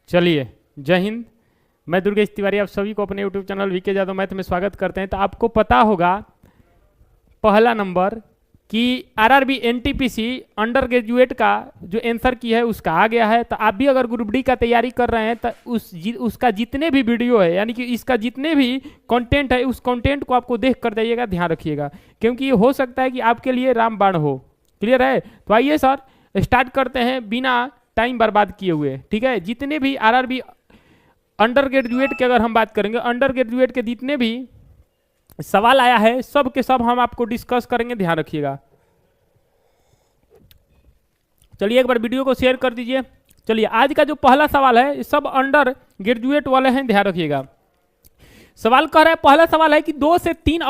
चलिए, जय हिंद। मैं दुर्गेश तिवारी, आप सभी को अपने YouTube channel VK Yadav math में स्वागत करते हैं। तो आपको पता होगा पहला नंबर कि आरआरबी एनटीपीसी अंडर ग्रेजुएट का जो आंसर की है उसका आ गया है। तो आप भी अगर ग्रुप डी का तैयारी कर रहे हैं तो उसका जितने भी वीडियो है, यानी कि इसका जितने भी कंटेंट है, उस कंटेंट को आपको देख कर जाइएगा, ध्यान रखिएगा, क्योंकि ये हो सकता है कि आपके लिए रामबाण हो। क्लियर है? तो आइए सर स्टार्ट करते हैं बिना टाइम बर्बाद किए हुए। ठीक है, जितने भी आरआरबी अंडर ग्रेजुएट की अगर हम बात करेंगे, अंडर ग्रेजुएट के जितने भी सवाल आया है सब के सब हम आपको डिस्कस करेंगे, ध्यान रखिएगा। चलिए एक बार वीडियो को शेयर कर दीजिए। चलिए आज का जो पहला सवाल है ये सब अंडर ग्रेजुएट वाले हैं, ध्यान रखिएगा। सवाल कह रहा है, पहला सवाल है कि 2 से 3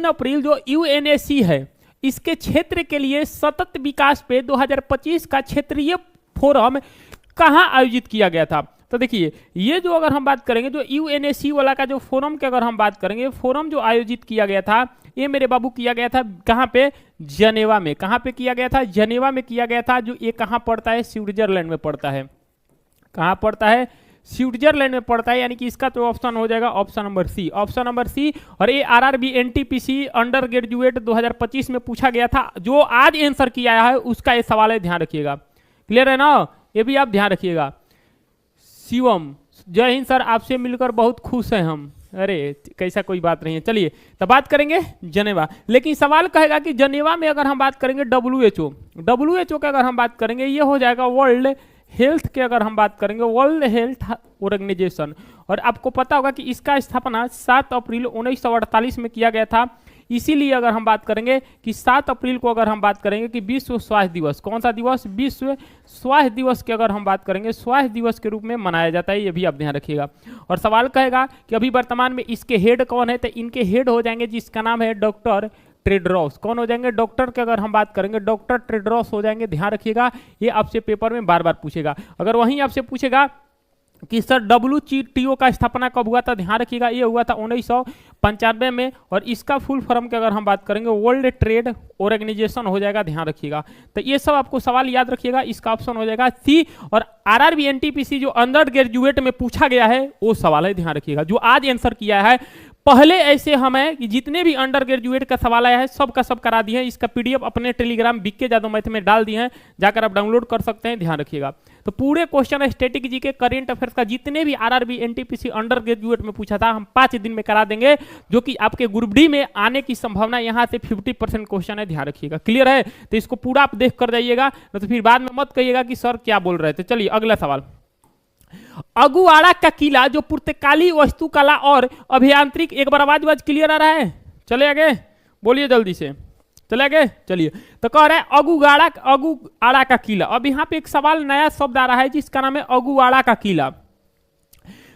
अप्रैल जो यूएनएसी है इसके क्षेत्र के लिए सतत विकास पे 2025 का क्षेत्रीय फोरम कहां आयोजित किया गया था। तो देखिए ये जो अगर हम बात करेंगे जो यूएनएसी वाला का जो फोरम की अगर हम बात करेंगे, फोरम जो आयोजित किया गया था ये मेरे बाबू किया गया था कहां पे? जनेवा में। कहां पे किया गया था? जनेवा में किया गया था। जो ये कहां पड़ता है? स्विट्जरलैंड में पड़ता है। कहां पड़ता है? स्विट्जरलैंड में पड़ता है। यानी कि इसका तो ऑप्शन हो जाएगा option number C, option number C. और ये आरआरबी एनटीपीसी अंडर ग्रेजुएट 2025 में पूछा गया था। जो आज आंसर किया है उसका ये सवाल है, ध्यान रखिएगा। क्लियर है ना? ये भी आप ध्यान रखिएगा। शिवम, जय हिंद सर, आपसे मिलकर बहुत खुश हैं हम। अरे कैसा कोई बात नहीं है। चलिए तो बात करेंगे जनेवा, लेकिन सवाल कहेगा कि जनेवा में अगर हम बात करेंगे डब्ल्यूएचओ का अगर हम बात करेंगे ये हो जाएगा वर्ल्ड हेल्थ के अगर हम बात करेंगे वर्ल्ड हेल्थ ऑर्गेनाइजेशन। और आपको पता होगा कि इसका स्थापना 7 अप्रैल 1948 में किया गया था। इसीलिए अगर हम बात करेंगे कि 7 अप्रैल को अगर हम बात करेंगे कि विश्व स्वास्थ्य दिवस, कौन सा दिवस? विश्व स्वास्थ्य दिवस की अगर हम बात करेंगे स्वास्थ्य दिवस के रूप में मनाया जाता है। ये भी आप ध्यान रखिएगा। और सवाल कहेगा कि अभी वर्तमान में इसके हेड कौन है? तो इनके हेड हो जाएंगे जिसका नाम है डॉक्टर टेड्रोस। कौन हो जाएंगे? डॉक्टर के अगर हम बात करेंगे डॉक्टर टेड्रोस हो जाएंगे, ध्यान रखिएगा। ये आपसे पेपर में बार बार पूछेगा। अगर वहीं आपसे पूछेगा कि सर डब्ल्यूटीओ का स्थापना कब हुआ था, ध्यान रखिएगा ये हुआ था 1995 में। और इसका फुल फॉर्म की अगर हम बात करेंगे वर्ल्ड ट्रेड ऑर्गेनाइजेशन हो जाएगा, ध्यान रखिएगा। तो ये सब आपको सवाल याद रखिएगा। इसका ऑप्शन हो जाएगा सी। और आरआरबी एनटीपीसी जो अंडर ग्रेजुएट में पूछा गया है वो सवाल है, ध्यान रखिएगा, जो आज आंसर किया है। पहले ऐसे हमें कि जितने भी अंडर ग्रेजुएट का सवाल आया है सब का सब करा दिए हैं। इसका पीडीएफ अपने टेलीग्राम वीके यादव मैथ में डाल दिए हैं, जाकर आप डाउनलोड कर सकते हैं, ध्यान रखिएगा। तो पूरे क्वेश्चन स्टैटिक जी के करेंट अफेयर्स का जितने भी आरआरबी एनटीपीसी अंडर ग्रेजुएट में पूछा था हम 5 दिन में करा देंगे, जो कि आपके ग्रुप डी में आने की संभावना यहां से 50% क्वेश्चन है, ध्यान रखिएगा। क्लियर है? तो इसको पूरा आप देख कर जाइएगा, तो फिर बाद में मत कहिएगा कि सर क्या बोल रहे थे। चलिए अगला सवाल। अगुवाड़ा का किला जो पुर्तगाली वास्तुकला और अभियांत्रिक, एक बार आवाज क्लियर आ रहा है? चले आगे, बोलिए जल्दी से, चले आगे। चलिए तो कह रहा है अगुवाड़ा का किला। अब यहाँ पे एक सवाल नया शब्द आ रहा है जिसका नाम है अगुवाड़ा का किला,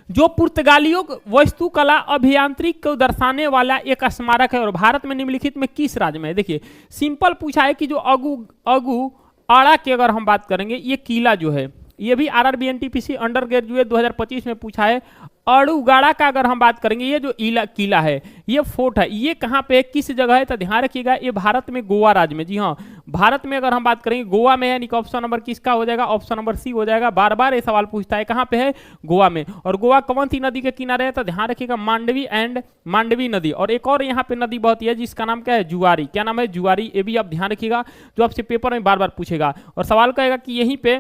जो पुर्तगालियों वास्तुकला अभियांत्रिक को दर्शाने वाला एक स्मारक है और भारत में निम्नलिखित में किस राज्य में है? देखिए सिंपल पूछा है कि जो अगुवाड़ा की अगर हम बात करेंगे ये किला जो है, ये भी आरआरबी एनटीपीसी अंडर ग्रेजुएट 2025 में पूछा है। अड़ुगाड़ा का अगर हम बात करेंगे ये जो किला है, ये फोर्ट है, ये कहाँ पे है, किस जगह है? तो ध्यान रखिएगा ये भारत में गोवा राज्य में। जी हाँ, भारत में अगर हम बात करेंगे गोवा में है। यानी कि ऑप्शन नंबर किसका हो जाएगा? ऑप्शन नंबर सी हो जाएगा। बार बार ये सवाल पूछता है कहाँ पे है? गोवा में। और गोवा कौन सी नदी के किनारे है? तो ध्यान रखिएगा मांडवी नदी। और एक और यहाँ पे नदी बहती है जिसका नाम क्या है? जुआरी। क्या नाम है? जुआरी। ये भी आप ध्यान रखिएगा, जो आपसे पेपर में बार बार पूछेगा। और सवाल कहेगा कि यहीं पे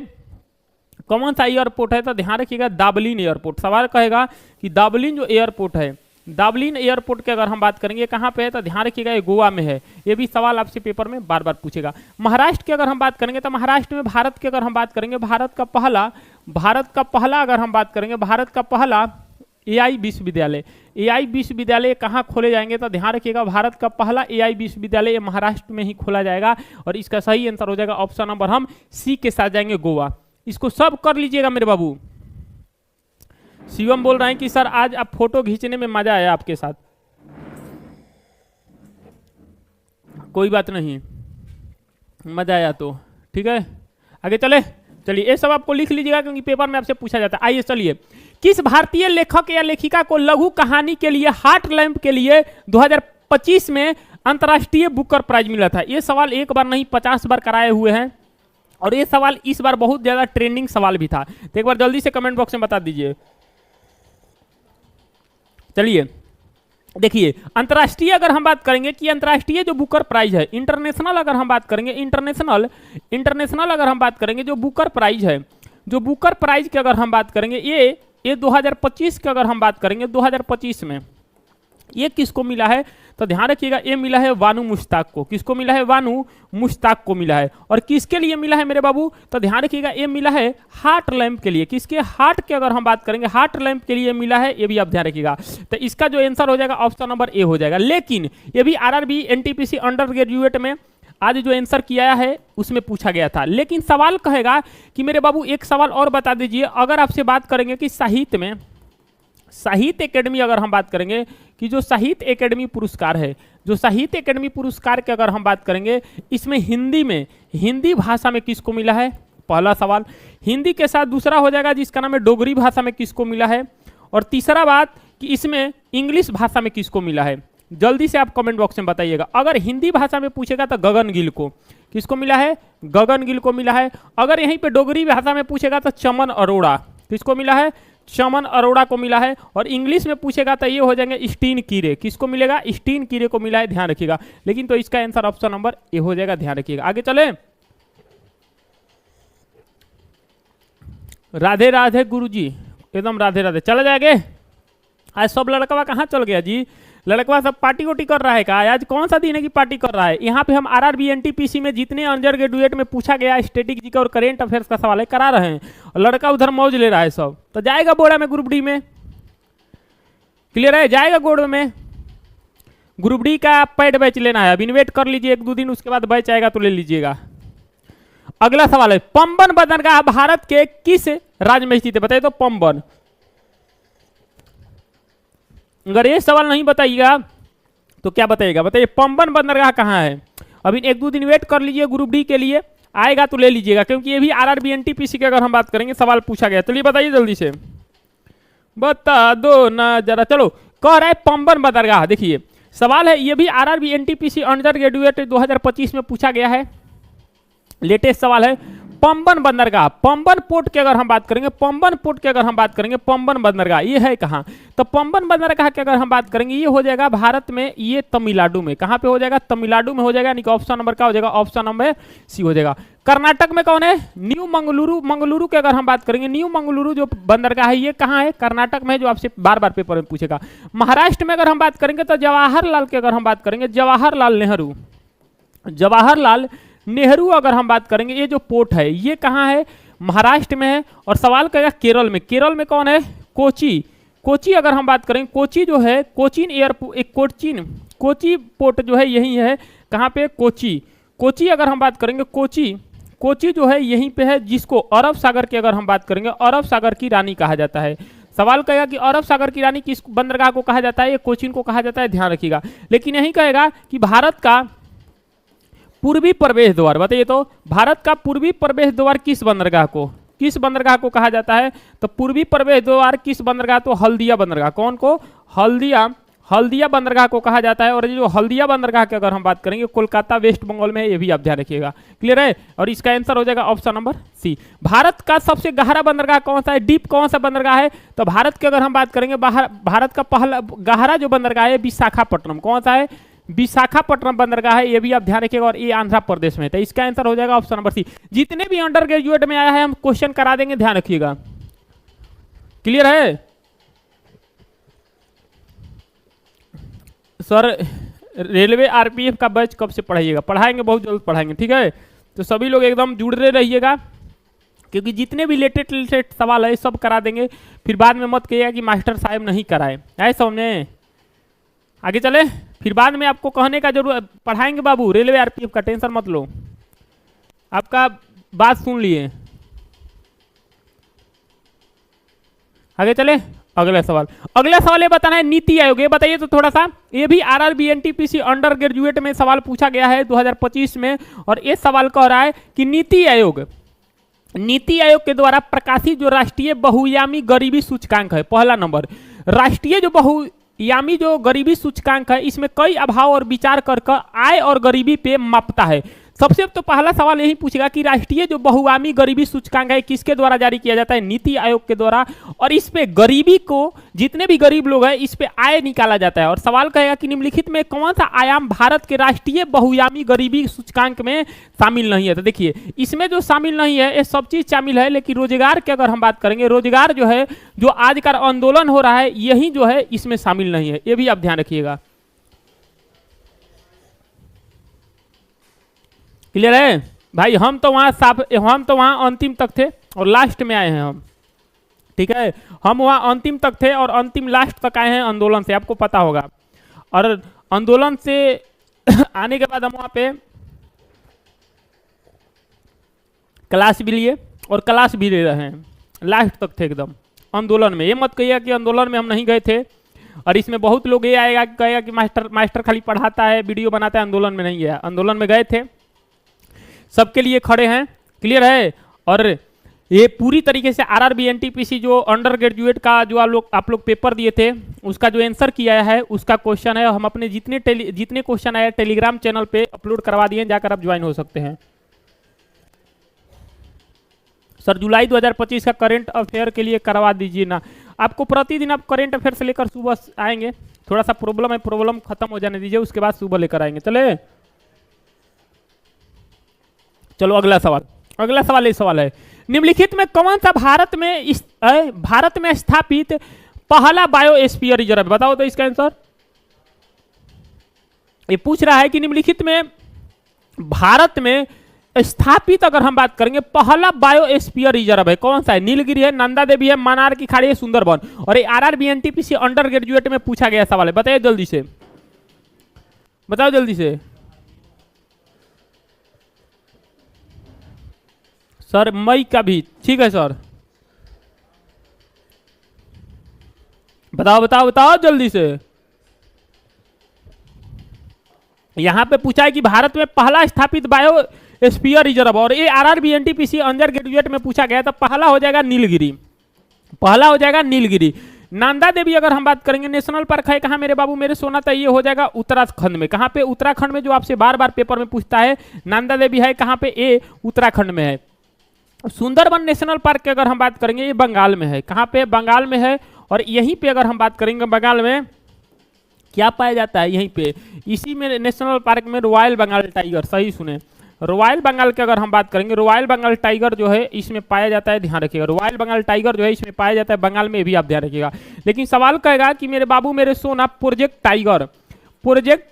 कौन सा एयरपोर्ट है? तो ध्यान रखिएगा दाबलिन एयरपोर्ट। सवाल कहेगा कि दाबलिन जो एयरपोर्ट है, दाबलिन एयरपोर्ट की अगर हम बात करेंगे कहाँ पे है? तो ध्यान रखिएगा ये गोवा में है। ये भी सवाल आपसे पेपर में बार बार पूछेगा। महाराष्ट्र की अगर हम बात करेंगे तो महाराष्ट्र में भारत की अगर हम बात करेंगे भारत का पहला अगर हम बात करेंगे भारत का पहला एआई विश्वविद्यालय कहाँ खोले जाएंगे? तो ध्यान रखिएगा भारत का पहला एआई विश्वविद्यालय महाराष्ट्र में ही खोला जाएगा। और इसका सही आंसर हो जाएगा ऑप्शन नंबर हम सी के साथ जाएंगे, गोवा। इसको सब कर लीजिएगा मेरे बाबू। शिवम बोल रहे हैं कि सर आज आप फोटो खींचने में मजा आया आपके साथ। कोई बात नहीं, मजा आया तो ठीक है, आगे चले। चलिए ये सब आपको लिख लीजिएगा क्योंकि पेपर में आपसे पूछा जाता है। आइए चलिए, किस भारतीय लेखक या लेखिका को लघु कहानी के लिए हार्ट लैम्प के लिए 2025 में अंतर्राष्ट्रीय बुकर प्राइज मिला था? ये सवाल एक बार नहीं 50 बार कराए हुए हैं। और ये सवाल इस बार बहुत ज्यादा ट्रेंडिंग सवाल भी था, तो एक बार जल्दी से कमेंट बॉक्स में बता दीजिए। चलिए देखिए, अंतर्राष्ट्रीय अगर हम बात करेंगे कि अंतर्राष्ट्रीय जो बुकर प्राइज है, इंटरनेशनल अगर हम बात करेंगे, इंटरनेशनल अगर हम बात करेंगे जो बुकर प्राइज है, जो बुकर प्राइज की अगर हम बात करेंगे, ये 2025 की अगर हम बात करेंगे, 2025 में ये किसको मिला है, तो ध्यान रखिएगा, ये मिला है वानू मुश्ताक को। किसको मिला है? वानू मुश्ताक को मिला है। और किसके लिए मिला है मेरे बाबू, तो ध्यान रखिएगा, ये मिला है हार्ट लैंप के लिए। किसके? हार्ट के अगर हम बात करेंगे, हार्ट लैंप के लिए मिला है, ये भी आप ध्यान रखिएगा। तो इसका जो आंसर हो जाएगा ऑप्शन नंबर ए हो जाएगा। लेकिन ये भी आरआरबी एनटीपीसी अंडर ग्रेजुएट में आज जो आंसर किया है उसमें पूछा गया था। लेकिन सवाल कहेगा कि मेरे बाबू एक सवाल और बता दीजिए, अगर आपसे बात करेंगे कि साहित्य में, साहित्य एकेडमी अगर हम बात करेंगे कि जो साहित्य एकेडमी पुरस्कार है, जो साहित्य एकेडमी पुरस्कार की अगर हम बात करेंगे, इसमें हिंदी में, हिंदी भाषा में किसको मिला है? पहला सवाल। हिंदी के साथ दूसरा हो जाएगा जिसका नाम है डोगरी भाषा में किसको मिला है। और तीसरा बात कि इसमें इंग्लिश भाषा में किसको मिला है। जल्दी से आप कमेंट बॉक्स में बताइएगा। अगर हिंदी भाषा में पूछेगा तो गगन गिल को। किसको मिला है? गगन गिल को मिला है। अगर यहीं पे डोगरी भाषा में पूछेगा तो चमन अरोड़ा। किसको मिला है? चमन अरोड़ा को मिला है। और इंग्लिश में पूछेगा तो ये हो जाएंगे स्टीन कीरे। किसको मिलेगा? स्टीन कीरे को मिला है, ध्यान रखिएगा। लेकिन तो इसका आंसर ऑप्शन नंबर ए हो जाएगा, ध्यान रखिएगा। आगे चले। राधे राधे गुरुजी, एकदम राधे राधे। चला जाएंगे। आज सब लड़कवा कहाँ चल गया जी? लड़कवा सब पार्टी वोटी कर रहा है का? आज कौन सा दिन है कि पार्टी कर रहा है? यहाँ पे हम आरआरबी एनटीपीसी में जितने अंडर ग्रेजुएट में पूछा गया स्टैटिक जी का और करेंट अफेयर्स का सवाल है करा रहे हैं, और लड़का उधर मौज ले रहा है सब। तो जाएगा बोर्ड में, ग्रुप डी में। क्लियर है? जाएगा बोर्ड में। ग्रुप डी का पैड बैच लेना है, अब इन्वेट कर लीजिए 1-2 दिन, उसके बाद बैच आएगा तो ले लीजिएगा। अगला सवाल है, पंबन बंदरगाह भारत के किस राज्य में स्थित है? बताइए तो पंबन। अगर ये सवाल नहीं बताइएगा तो क्या बताइएगा? बताइए पंबन बंदरगाह कहाँ है? अभी 1-2 दिन वेट कर लीजिए, ग्रुप डी के लिए आएगा तो ले लीजिएगा, क्योंकि ये भी आरआरबी एनटीपीसी की अगर हम बात करेंगे सवाल पूछा गया। चलिए बताइए जल्दी से, बता दो ना जरा। चलो, कह रहा है पंबन बंदरगाह। देखिए सवाल है, ये भी आरआरबी एनटीपीसी अंडर ग्रेजुएट 2025 में पूछा गया है, लेटेस्ट सवाल है। पंबन बंदरगाह, पंबन पोर्ट की अगर हम बात करेंगे, पंबन पोर्ट की अगर हम बात करेंगे, पंबन बंदरगाह ये है कहाँ? तो पंबन बंदरगाह की अगर हम बात करेंगे, ये हो जाएगा भारत में, ये तमिलनाडु में। कहाँ पे हो जाएगा? तमिलनाडु में हो जाएगा। यानी कि ऑप्शन नंबर का हो जाएगा? ऑप्शन नंबर सी हो जाएगा। कर्नाटक में कौन है? न्यू मंगलुरु। मंगलुरु की अगर हम बात करेंगे, न्यू मंगलुरु जो बंदरगाह है ये कहाँ है? कर्नाटक में है, जो आपसे बार बार पेपर में पूछेगा। महाराष्ट्र में अगर हम बात करेंगे तो जवाहरलाल की अगर हम बात करेंगे, जवाहरलाल नेहरू, जवाहरलाल नेहरू अगर हम बात करेंगे, ये जो पोर्ट है ये कहाँ है? महाराष्ट्र में है। और सवाल करेगा केरल में। केरल में कौन है? कोची। कोची अगर हम बात करेंगे, कोची जो है, कोचीन एयरपोर्ट, एक कोची पोर्ट जो है यही है। कहाँ पे? कोची। कोची अगर हम बात करेंगे, कोची जो है यहीं पे है, जिसको अरब सागर की अगर हम बात करेंगे, अरब सागर की रानी कहा जाता है। सवाल कहेगा कि अरब सागर की रानी किस बंदरगाह को कहा जाता है? ये कोचीन को कहा जाता है, ध्यान रखिएगा। लेकिन यही कहेगा कि भारत का पूर्वी प्रवेश द्वार, बताइए तो भारत का पूर्वी प्रवेश द्वार किस बंदरगाह को, किस बंदरगाह को कहा जाता है? तो पूर्वी प्रवेश द्वार किस बंदरगाह? तो हल्दिया बंदरगाह। कौन को? हल्दिया बंदरगाह को कहा जाता है। और ये जो हल्दिया बंदरगाह की अगर हम बात करेंगे, कोलकाता वेस्ट बंगाल में है, ये भी आप ध्यान रखिएगा। क्लियर है? और इसका आंसर हो जाएगा ऑप्शन नंबर सी। भारत का सबसे गहरा बंदरगाह कौन सा है? डीप कौन सा बंदरगाह है? तो भारत की अगर हम बात करेंगे, भारत का पहला गहरा जो बंदरगाह है विशाखापट्टनम। कौन सा है? विशाखापट्टनम बंदरगाह है, ये भी आप ध्यान रखिएगा। और ये आंध्र प्रदेश में है, तो इसका आंसर हो जाएगा ऑप्शन नंबर सी। जितने भी अंडर ग्रेजुएट में आया है हम क्वेश्चन करा देंगे, ध्यान रखिएगा। क्लियर है सर? रेलवे आरपीएफ का बैच कब से पढ़ाइएगा? पढ़ाएंगे, बहुत जल्द पढ़ाएंगे, ठीक है? तो सभी लोग एकदम जुड़े रहिएगा, क्योंकि जितने भी लेटेस्ट सवाल है सब करा देंगे। फिर बाद में मत कहिएगा कि मास्टर साहब नहीं कराए, आए समझे? आगे चले। फिर बाद में आपको कहने का जरूरत, पढ़ाएंगे बाबू रेलवे आरपीएफ का, टेंशन मत लो। आपका बात सुन लिए। आगे चले। अगला सवाल ये बताना है नीति आयोग। ये बताइए तो थोड़ा सा, ये भी आरआरबी एनटीपीसी अंडर ग्रेजुएट में सवाल पूछा गया है 2025 में। और ये सवाल कह रहा है कि नीति आयोग के द्वारा प्रकाशित जो राष्ट्रीय बहुआयामी गरीबी सूचकांक है, पहला नंबर राष्ट्रीय जो बहुआयामी जो गरीबी सूचकांक है, इसमें कई अभाव और विचार कर आय और गरीबी पे मापता है। सबसे तो पहला सवाल यही पूछेगा कि राष्ट्रीय जो बहुआमी गरीबी सूचकांक है किसके द्वारा जारी किया जाता है, नीति आयोग के द्वारा, और इस पे गरीबी को, जितने भी गरीब लोग हैं इस पे आय निकाला जाता है। और सवाल कहेगा कि निम्नलिखित में कौन सा आयाम भारत के राष्ट्रीय बहुआमी गरीबी सूचकांक में शामिल नहीं है। तो देखिए इसमें जो शामिल नहीं है ये सब चीज शामिल है, लेकिन रोजगार की अगर हम बात करेंगे, रोजगार जो है जो आज का आंदोलन हो रहा है यही जो है इसमें शामिल नहीं है, ये भी आप ध्यान रखिएगा। क्लियर है भाई, हम तो वहां अंतिम तक थे और लास्ट में आए हैं हम, ठीक है, हम वहां अंतिम तक थे और अंतिम लास्ट तक आए हैं आंदोलन से, आपको पता होगा। और आंदोलन से आने के बाद हम वहां पे क्लास भी लिए और क्लास भी ले रहे हैं, लास्ट तक थे एकदम आंदोलन में। ये मत कहिएगा कि आंदोलन में हम नहीं गए थे, और इसमें बहुत लोग ये आएगा कहेगा कि मास्टर खाली पढ़ाता है, वीडियो बनाता है, आंदोलन में नहीं गया। आंदोलन में गए थे, सबके लिए खड़े हैं, क्लियर है। और ये पूरी तरीके से आरआरबी एनटीपीसी जो अंडर ग्रेजुएट का जो आप लोग पेपर दिए थे उसका जो आंसर किया है उसका क्वेश्चन है, हम अपने जितने क्वेश्चन आए टेलीग्राम चैनल पे अपलोड करवा दिए, जाकर आप ज्वाइन हो सकते हैं। सर जुलाई 2025 का करंट अफेयर के लिए करवा दीजिए ना, आपको प्रतिदिन आप करंट अफेयर से लेकर सुबह आएंगे, थोड़ा सा प्रॉब्लम है, प्रॉब्लम खत्म हो जाने दीजिए, उसके बाद सुबह लेकर आएंगे। चले चलो अगला सवाल ये सवाल है, निम्नलिखित में कौन सा भारत में स्थापित पहला बायोस्फीयर रिजर्व, बताओ तो इसका आंसर। ये पूछ रहा है कि निम्नलिखित में भारत में स्थापित अगर हम बात करेंगे पहला बायोस्फीयर रिजर्व है कौन सा है, नीलगिरी है, नंदा देवी है, मनार की खाड़ी है, सुंदरबन। और ये आरआरबी एनटीपीसी अंडर ग्रेजुएट में पूछा गया सवाल है, बताइए जल्दी से, बताओ जल्दी से। सर मई का भी ठीक है सर, बताओ जल्दी से। यहां पे पूछा है कि भारत में पहला स्थापित बायोस्फीयर रिजर्व, और ये आरआरबी एनटीपीसी अंडर ग्रेजुएट में पूछा गया, तो पहला हो जाएगा नीलगिरी। नंदा देवी अगर हम बात करेंगे नेशनल पार्क है कहाँ मेरे बाबू मेरे सोना, तो ये हो जाएगा उत्तराखंड में। कहाँ पे, उत्तराखंड में, जो आपसे बार बार पेपर में पूछता है। नंदा देवी है कहाँ पे, ये उत्तराखंड में है। सुंदरबन नेशनल पार्क की अगर हम बात करेंगे ये बंगाल में है, कहाँ पे, बंगाल में है। और यहीं पे अगर हम बात करेंगे बंगाल में क्या पाया जाता है, यहीं पे इसी में नेशनल पार्क में रॉयल बंगाल टाइगर, सही सुने, रॉयल बंगाल की अगर हम बात करेंगे रॉयल बंगाल टाइगर जो है इसमें पाया जाता है, ध्यान रखिएगा, रॉयल बंगाल टाइगर जो है इसमें पाया जाता है बंगाल में, भी आप ध्यान रखिएगा। लेकिन सवाल कहेगा कि मेरे बाबू मेरे सोना प्रोजेक्ट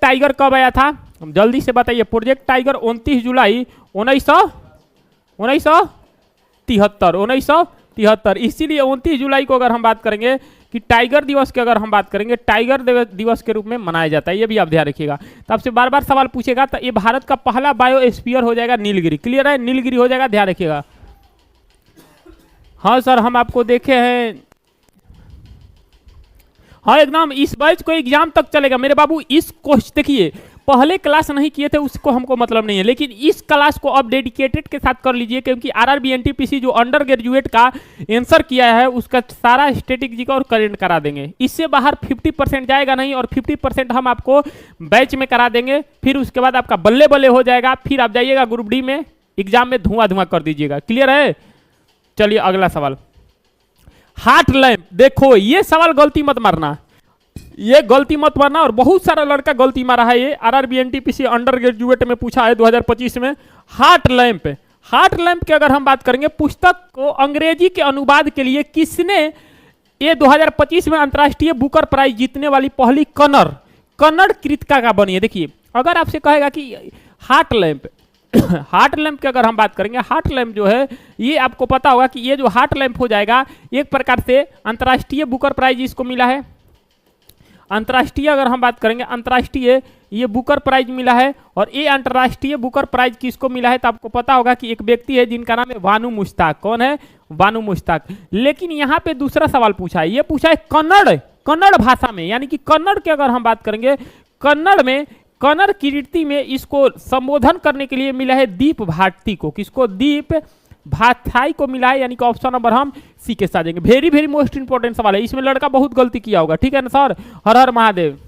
टाइगर कब आया था, जल्दी से बताइए। प्रोजेक्ट टाइगर 29 जुलाई 1973, इसीलिए 29 जुलाई को अगर हम बात करेंगे कि टाइगर दिवस की अगर हम बात करेंगे टाइगर दिवस के रूप में मनाया जाता है, ये भी आप ध्यान रखिएगा। तो आपसे बार बार सवाल पूछेगा, तो ये भारत का पहला बायोस्फीयर हो जाएगा नीलगिरी, क्लियर है, नीलगिरी हो जाएगा, ध्यान रखिएगा। हाँ सर हम आपको देखे हैं, हाँ एकदम, इस बैच को एग्जाम तक चलेगा मेरे बाबू। इस क्वेश्चन देखिए, पहले क्लास नहीं किए थे उसको हमको मतलब नहीं है, लेकिन इस क्लास को अब डेडिकेटेड के साथ कर लीजिए, क्योंकि आरआरबी एनटीपीसी जो अंडर ग्रेजुएट का आंसर किया है उसका सारा स्टैटिक जी का और करंट करा देंगे। इससे बाहर 50% जाएगा नहीं, और 50% हम आपको बैच में करा देंगे, फिर उसके बाद आपका बल्ले बल्ले हो जाएगा, फिर आप जाइएगा ग्रुप डी में एग्जाम में धुआं कर दीजिएगा, क्लियर है। चलिए अगला सवाल, हार्ट लैंप, देखो ये सवाल गलती मत मारना, ये गलती मत मारना, और बहुत सारा लड़का गलती मारा है। ये आरआरबी एनटीपीसी अंडर ग्रेजुएट में पूछा है 2025 में, हार्ट लैंप की अगर हम बात करेंगे, पुस्तक को अंग्रेजी के अनुवाद के लिए किसने ये 2025 में अंतर्राष्ट्रीय बुकर प्राइज जीतने वाली पहली कन्नड़ कृतिका का बनी है। देखिए अगर आपसे कहेगा कि हार्ट लैंप की अगर हम बात करेंगे, हार्ट लैंप जो है ये आपको पता होगा कि ये जो हार्ट लैंप हो जाएगा एक प्रकार से अंतर्राष्ट्रीय बुकर प्राइज इसको मिला है, अंतर्राष्ट्रीय अगर हम बात करेंगे अंतर्राष्ट्रीय ये बुकर प्राइज मिला है। और ये अंतर्राष्ट्रीय बुकर प्राइज किसको मिला है, तो आपको पता होगा कि एक व्यक्ति है जिनका नाम है बानू मुश्ताक। कौन है, बानू मुश्ताक। लेकिन यहाँ पे दूसरा सवाल पूछा है, ये पूछा है कन्नड़ भाषा में, यानी कि कन्नड़ की अगर हम बात करेंगे, कन्नड़ कीर्ति में इसको संबोधन करने के लिए मिला है दीप भारती को, किसको, दीप भाथाई को मिला है, यानी कि ऑप्शन नंबर हम सी के साथ जाएंगे। वेरी वेरी मोस्ट इंपॉर्टेंट सवाल है, इसमें लड़का बहुत गलती किया होगा, ठीक है ना सर। हर हर महादेव।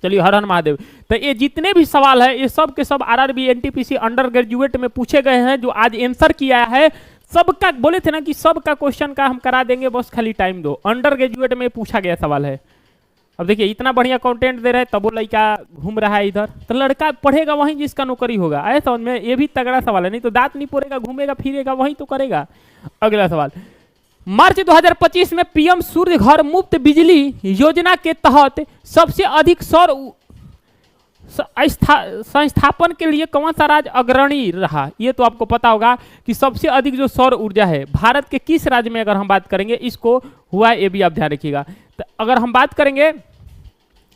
चलिए, हर हर महादेव। तो ये जितने भी सवाल है ये सब के सब आरआरबी एनटीपीसी अंडर ग्रेजुएट में पूछे गए हैं, जो आज आंसर किया है सबका। बोले थे ना कि सबका क्वेश्चन का हम करा देंगे, बस खाली टाइम दो। अंडर ग्रेजुएट में पूछा गया सवाल है। अब देखिए इतना बढ़िया कंटेंट दे रहे हैं, तब वो लड़का घूम रहा है इधर। तो लड़का पढ़ेगा वहीं जिसका नौकरी होगा, ऐसा समझ में। ये भी तगड़ा सवाल है, नहीं तो दांत नहीं पोड़ेगा, घूमेगा फिरेगा वहीं तो करेगा। अगला सवाल, मार्च 2025 में पीएम सूर्य घर मुफ्त बिजली योजना के तहत सबसे अधिक सौर संस्थापन के लिए कौन सा राज्य अग्रणी रहा? ये तो आपको पता होगा कि सबसे अधिक जो सौर ऊर्जा है भारत के किस राज्य में, अगर हम बात करेंगे इसको हुआ है, ये भी आप ध्यान रखिएगा। तो अगर हम बात करेंगे,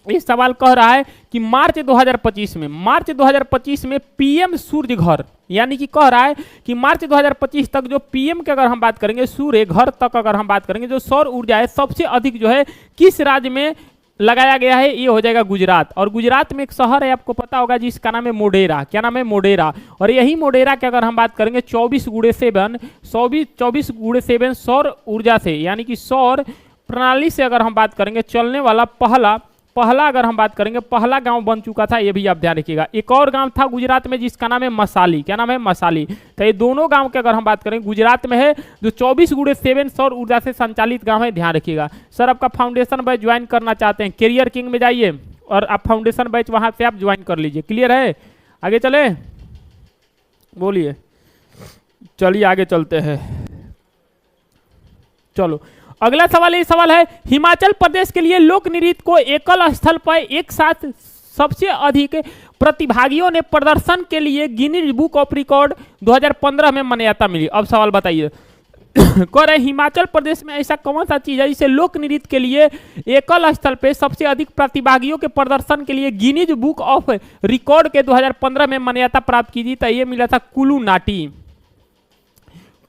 इस सवाल कह रहा है कि मार्च 2025 में पीएम सूर्य घर, यानी कि कह रहा है कि मार्च 2025 तक जो पीएम के अगर हम बात करेंगे सूर्य घर तक अगर हम बात करेंगे, जो सौर ऊर्जा है सबसे अधिक जो है किस राज्य में लगाया गया है, ये हो जाएगा गुजरात। और गुजरात में एक शहर है आपको पता होगा जिसका नाम है मोढेरा। क्या नाम है? मोढेरा। और यही मोढेरा के अगर हम बात करेंगे 24x7 सौर ऊर्जा से, यानी कि सौर प्रणाली से अगर हम बात करेंगे चलने वाला पहला अगर हम बात करेंगे पहला गांव बन चुका था। ये भी आप ध्यान रखिएगा। एक और गांव था गुजरात में जिसका नाम है मसाली। क्या नाम है? मसाली। तो ये दोनों गांव के अगर हम बात करें गुजरात में है, जो 24x7 सौर ऊर्जा से संचालित गांव है। ध्यान रखिएगा। सर आपका फाउंडेशन बैच ज्वाइन करना चाहते हैं, कैरियर किंग में जाइए और आप फाउंडेशन बैच वहां से आप ज्वाइन कर लीजिए। क्लियर है? आगे चले, बोलिए। चलिए आगे चलते हैं। चलो अगला सवाल, ये सवाल है, हिमाचल प्रदेश के लिए लोक नृत्य को एकल स्थल पर एक साथ सबसे अधिक प्रतिभागियों ने प्रदर्शन के लिए गिनीज बुक ऑफ रिकॉर्ड 2015 में मान्यता मिली। अब सवाल बताइए, कह रहे हिमाचल प्रदेश में ऐसा कौन सा चीज है जिसे लोक नृत्य के लिए एकल स्थल पे सबसे अधिक प्रतिभागियों के प्रदर्शन के लिए गिनीज बुक ऑफ रिकॉर्ड के 2015 में मान्यता प्राप्त की थी? तो ये मिला था कुल्लू नाटी।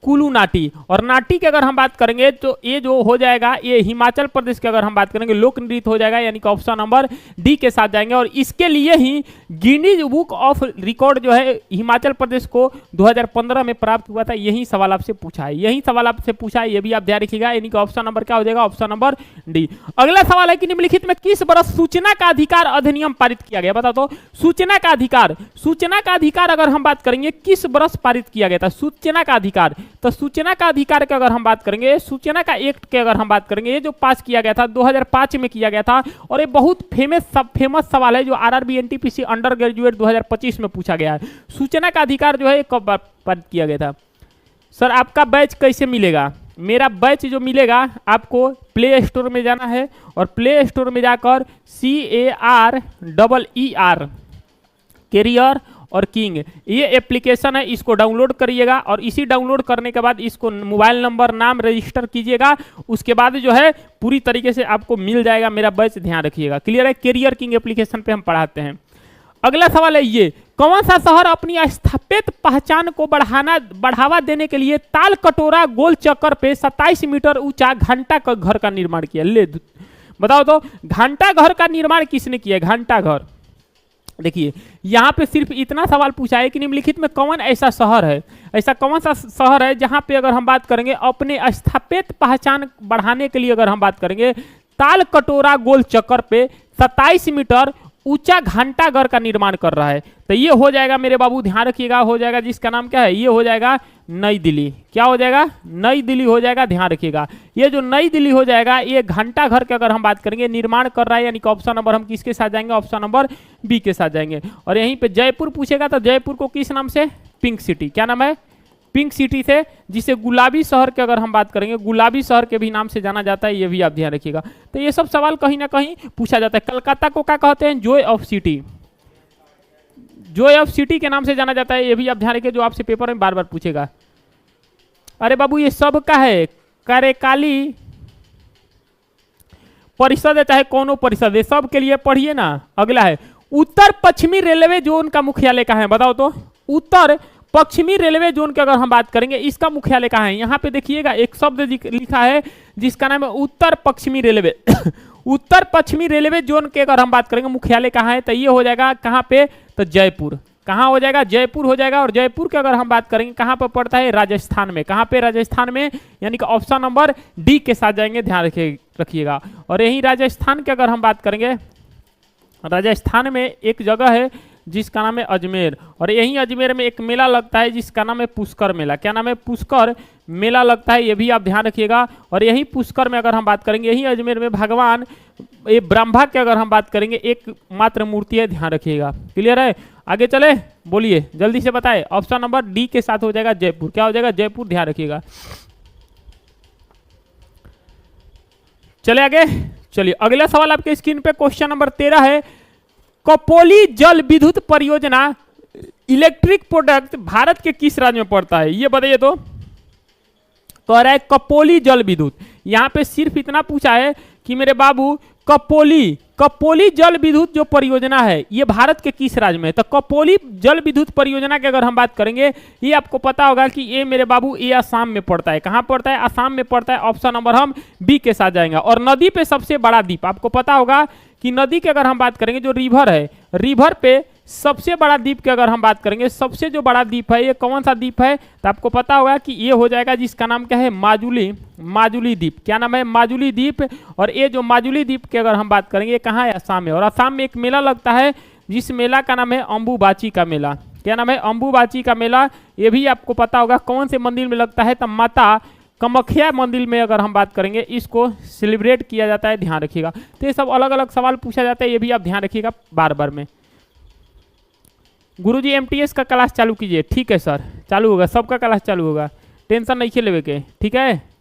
कुल्लू नाटी। और नाटी की अगर हम बात करेंगे तो ये जो हो जाएगा, ये हिमाचल प्रदेश की अगर हम बात करेंगे लोक नृत्य हो जाएगा, यानी कि ऑप्शन नंबर डी के साथ जाएंगे। और इसके लिए ही गिनीज बुक ऑफ रिकॉर्ड जो है हिमाचल प्रदेश को 2015 में प्राप्त हुआ था। यही सवाल आपसे पूछा है, यही सवाल आपसे पूछा है, ये भी आप ध्यान रखिएगा। यानी कि ऑप्शन नंबर क्या हो जाएगा? Option number D. अगला सवाल है कि निम्नलिखित में किस वर्ष सूचना का अधिकार अधिनियम पारित किया गया? बता दो। सूचना का अधिकार अगर हम बात करेंगे किस वर्ष पारित किया गया था? सूचना का अधिकार। तो सूचना का अधिकार की अगर हम बात करेंगे, सूचना का एक्ट की अगर हम बात करेंगे, ये जो पास किया गया था 2005 में किया गया था। और ये बहुत फेमस सवाल है जो आरआरबी एनटीपीसी अंडर ग्रेजुएट 2025 में पूछा गया है। सूचना का अधिकार जो है कब पारित किया गया था? सर आपका बैच कैसे मिलेगा? मेरा बैच जो मिलेगा आपको प्ले स्टोर में जाना है और प्ले स्टोर में जाकर CAREER कैरियर और किंग ये एप्लीकेशन है, इसको डाउनलोड करिएगा। और इसी डाउनलोड करने के बाद इसको मोबाइल नंबर नाम रजिस्टर कीजिएगा। उसके बाद जो है पूरी तरीके से आपको मिल जाएगा मेरा बैच। ध्यान रखिएगा। क्लियर है? कैरियर किंग एप्लीकेशन पे हम पढ़ाते हैं। अगला सवाल है ये, कौन सा शहर अपनी स्थापित पहचान को बढ़ावा देने के लिए ताल कटोरा गोल चक्कर पे 27 मीटर ऊंचा घंटा घर का निर्माण किया? ले बताओ तो, घंटा घर का निर्माण किसने किया? घंटा घर। देखिए यहाँ पे सिर्फ इतना सवाल पूछा है कि निम्नलिखित में कौन ऐसा शहर है, ऐसा कौन सा शहर है जहाँ पे अगर हम बात करेंगे अपने स्थापित पहचान बढ़ाने के लिए अगर हम बात करेंगे ताल कटोरा गोल चक्कर पे 27 मीटर ऊंचा घंटा घर का निर्माण कर रहा है। तो ये हो जाएगा मेरे बाबू, ध्यान रखिएगा, हो जाएगा जिसका नाम क्या है? ये हो जाएगा नई दिल्ली। क्या हो जाएगा? नई दिल्ली हो जाएगा। ध्यान रखिएगा, ये जो नई दिल्ली हो जाएगा ये घंटा घर के अगर हम बात करेंगे निर्माण कर रहा है। यानी कि ऑप्शन नंबर हम किसके साथ जाएंगे? ऑप्शन नंबर बी के साथ जाएंगे। और यहीं पे जयपुर पूछेगा तो जयपुर को किस नाम से? Pink city. क्या नाम है? पिंक सिटी से, जिसे गुलाबी शहर के अगर हम बात करेंगे गुलाबी शहर के भी नाम से जाना जाता है। ये भी आप ध्यान रखिएगा। तो ये सब सवाल कहीं ना कहीं पूछा जाता है। कलकत्ता को क्या कहते हैं? Joy of city. Joy of city के नाम से जाना जाता है। ये भी आप ध्यान रखिए, जो आपसे पेपर में बार बार पूछेगा। अरे बाबू ये सब का है, कार्यकाली परिषद है चाहे कोनो परिषद है, सब के लिए पढ़िए ना। अगला है उत्तर पश्चिमी रेलवे जोन का मुख्यालय कहाँ है? बताओ तो। उत्तर पश्चिमी रेलवे जोन की अगर हम बात करेंगे इसका मुख्यालय कहाँ है? यहाँ पे देखिएगा एक शब्द लिखा है जिसका नाम है उत्तर पश्चिमी रेलवे। उत्तर पश्चिमी रेलवे जोन के अगर हम बात करेंगे मुख्यालय कहाँ है? तो ये हो जाएगा कहाँ पे? तो जयपुर। कहाँ हो जाएगा? जयपुर हो जाएगा। और जयपुर की अगर हम बात करेंगे कहाँ पर पड़ता है? राजस्थान में। कहाँ पे? राजस्थान में। यानी कि ऑप्शन नंबर डी के साथ जाएंगे। ध्यान रखिएगा। और यही राजस्थान की अगर हम बात करेंगे राजस्थान में एक जगह है जिसका नाम है अजमेर, और यहीं अजमेर में एक मेला लगता है जिसका नाम है पुष्कर मेला। क्या नाम है? पुष्कर मेला लगता है, ये भी आप ध्यान रखिएगा। और यही पुष्कर में अगर हम बात करेंगे, यही अजमेर में भगवान ये ब्रह्मा की अगर हम बात करेंगे एक मात्र मूर्ति है, ध्यान रखिएगा। क्लियर है? आगे चले, बोलिए जल्दी से बताए। ऑप्शन नंबर डी के साथ हो जाएगा जयपुर। क्या हो जाएगा? जयपुर, ध्यान रखिएगा। चले आगे, चलिए अगला सवाल आपके स्क्रीन पे क्वेश्चन नंबर 13 है। कपोली जल विद्युत परियोजना इलेक्ट्रिक प्रोडक्ट भारत के किस राज्य में पड़ता है? ये बताइए तो। कह रहा है कपोली जल विद्युत। यहां पे सिर्फ इतना पूछा है कि मेरे बाबू कपोली जल विद्युत जो परियोजना है ये भारत के किस राज्य में है? तो कपोली जल विद्युत परियोजना की अगर हम बात करेंगे, ये आपको पता होगा कि ये मेरे बाबू ये असम में पड़ता है। कहां पड़ता है? असम में पड़ता है। ऑप्शन नंबर हम बी के साथ जाएंगे। और नदी पे सबसे बड़ा द्वीप, आपको पता होगा कि नदी की अगर हम बात करेंगे, जो रिवर है, रिवर पे सबसे बड़ा द्वीप की अगर हम बात करेंगे, सबसे जो बड़ा द्वीप है ये कौन सा द्वीप है? तो आपको पता होगा कि ये हो जाएगा जिसका नाम क्या है? माजुली द्वीप। क्या नाम है? माजुली द्वीप। और ये जो माजुली द्वीप की अगर हम बात करेंगे, ये कहाँ है? असम में। और असम में एक मेला लगता है जिस मेला का नाम है अंबुबाची का मेला। क्या नाम है? अंबुबाची का मेला। ये भी आपको पता होगा कौन से मंदिर में लगता है? तो माता कामाख्या मंदिर में अगर हम बात करेंगे इसको सेलिब्रेट किया जाता है, ध्यान रखिएगा। तो ये सब अलग अलग सवाल पूछा जाता है, ये भी आप ध्यान रखिएगा बार बार में। गुरुजी एमटीएस का क्लास चालू कीजिए। ठीक है सर, चालू होगा, सबका क्लास चालू होगा, टेंशन नहीं लेवे के, ठीक है।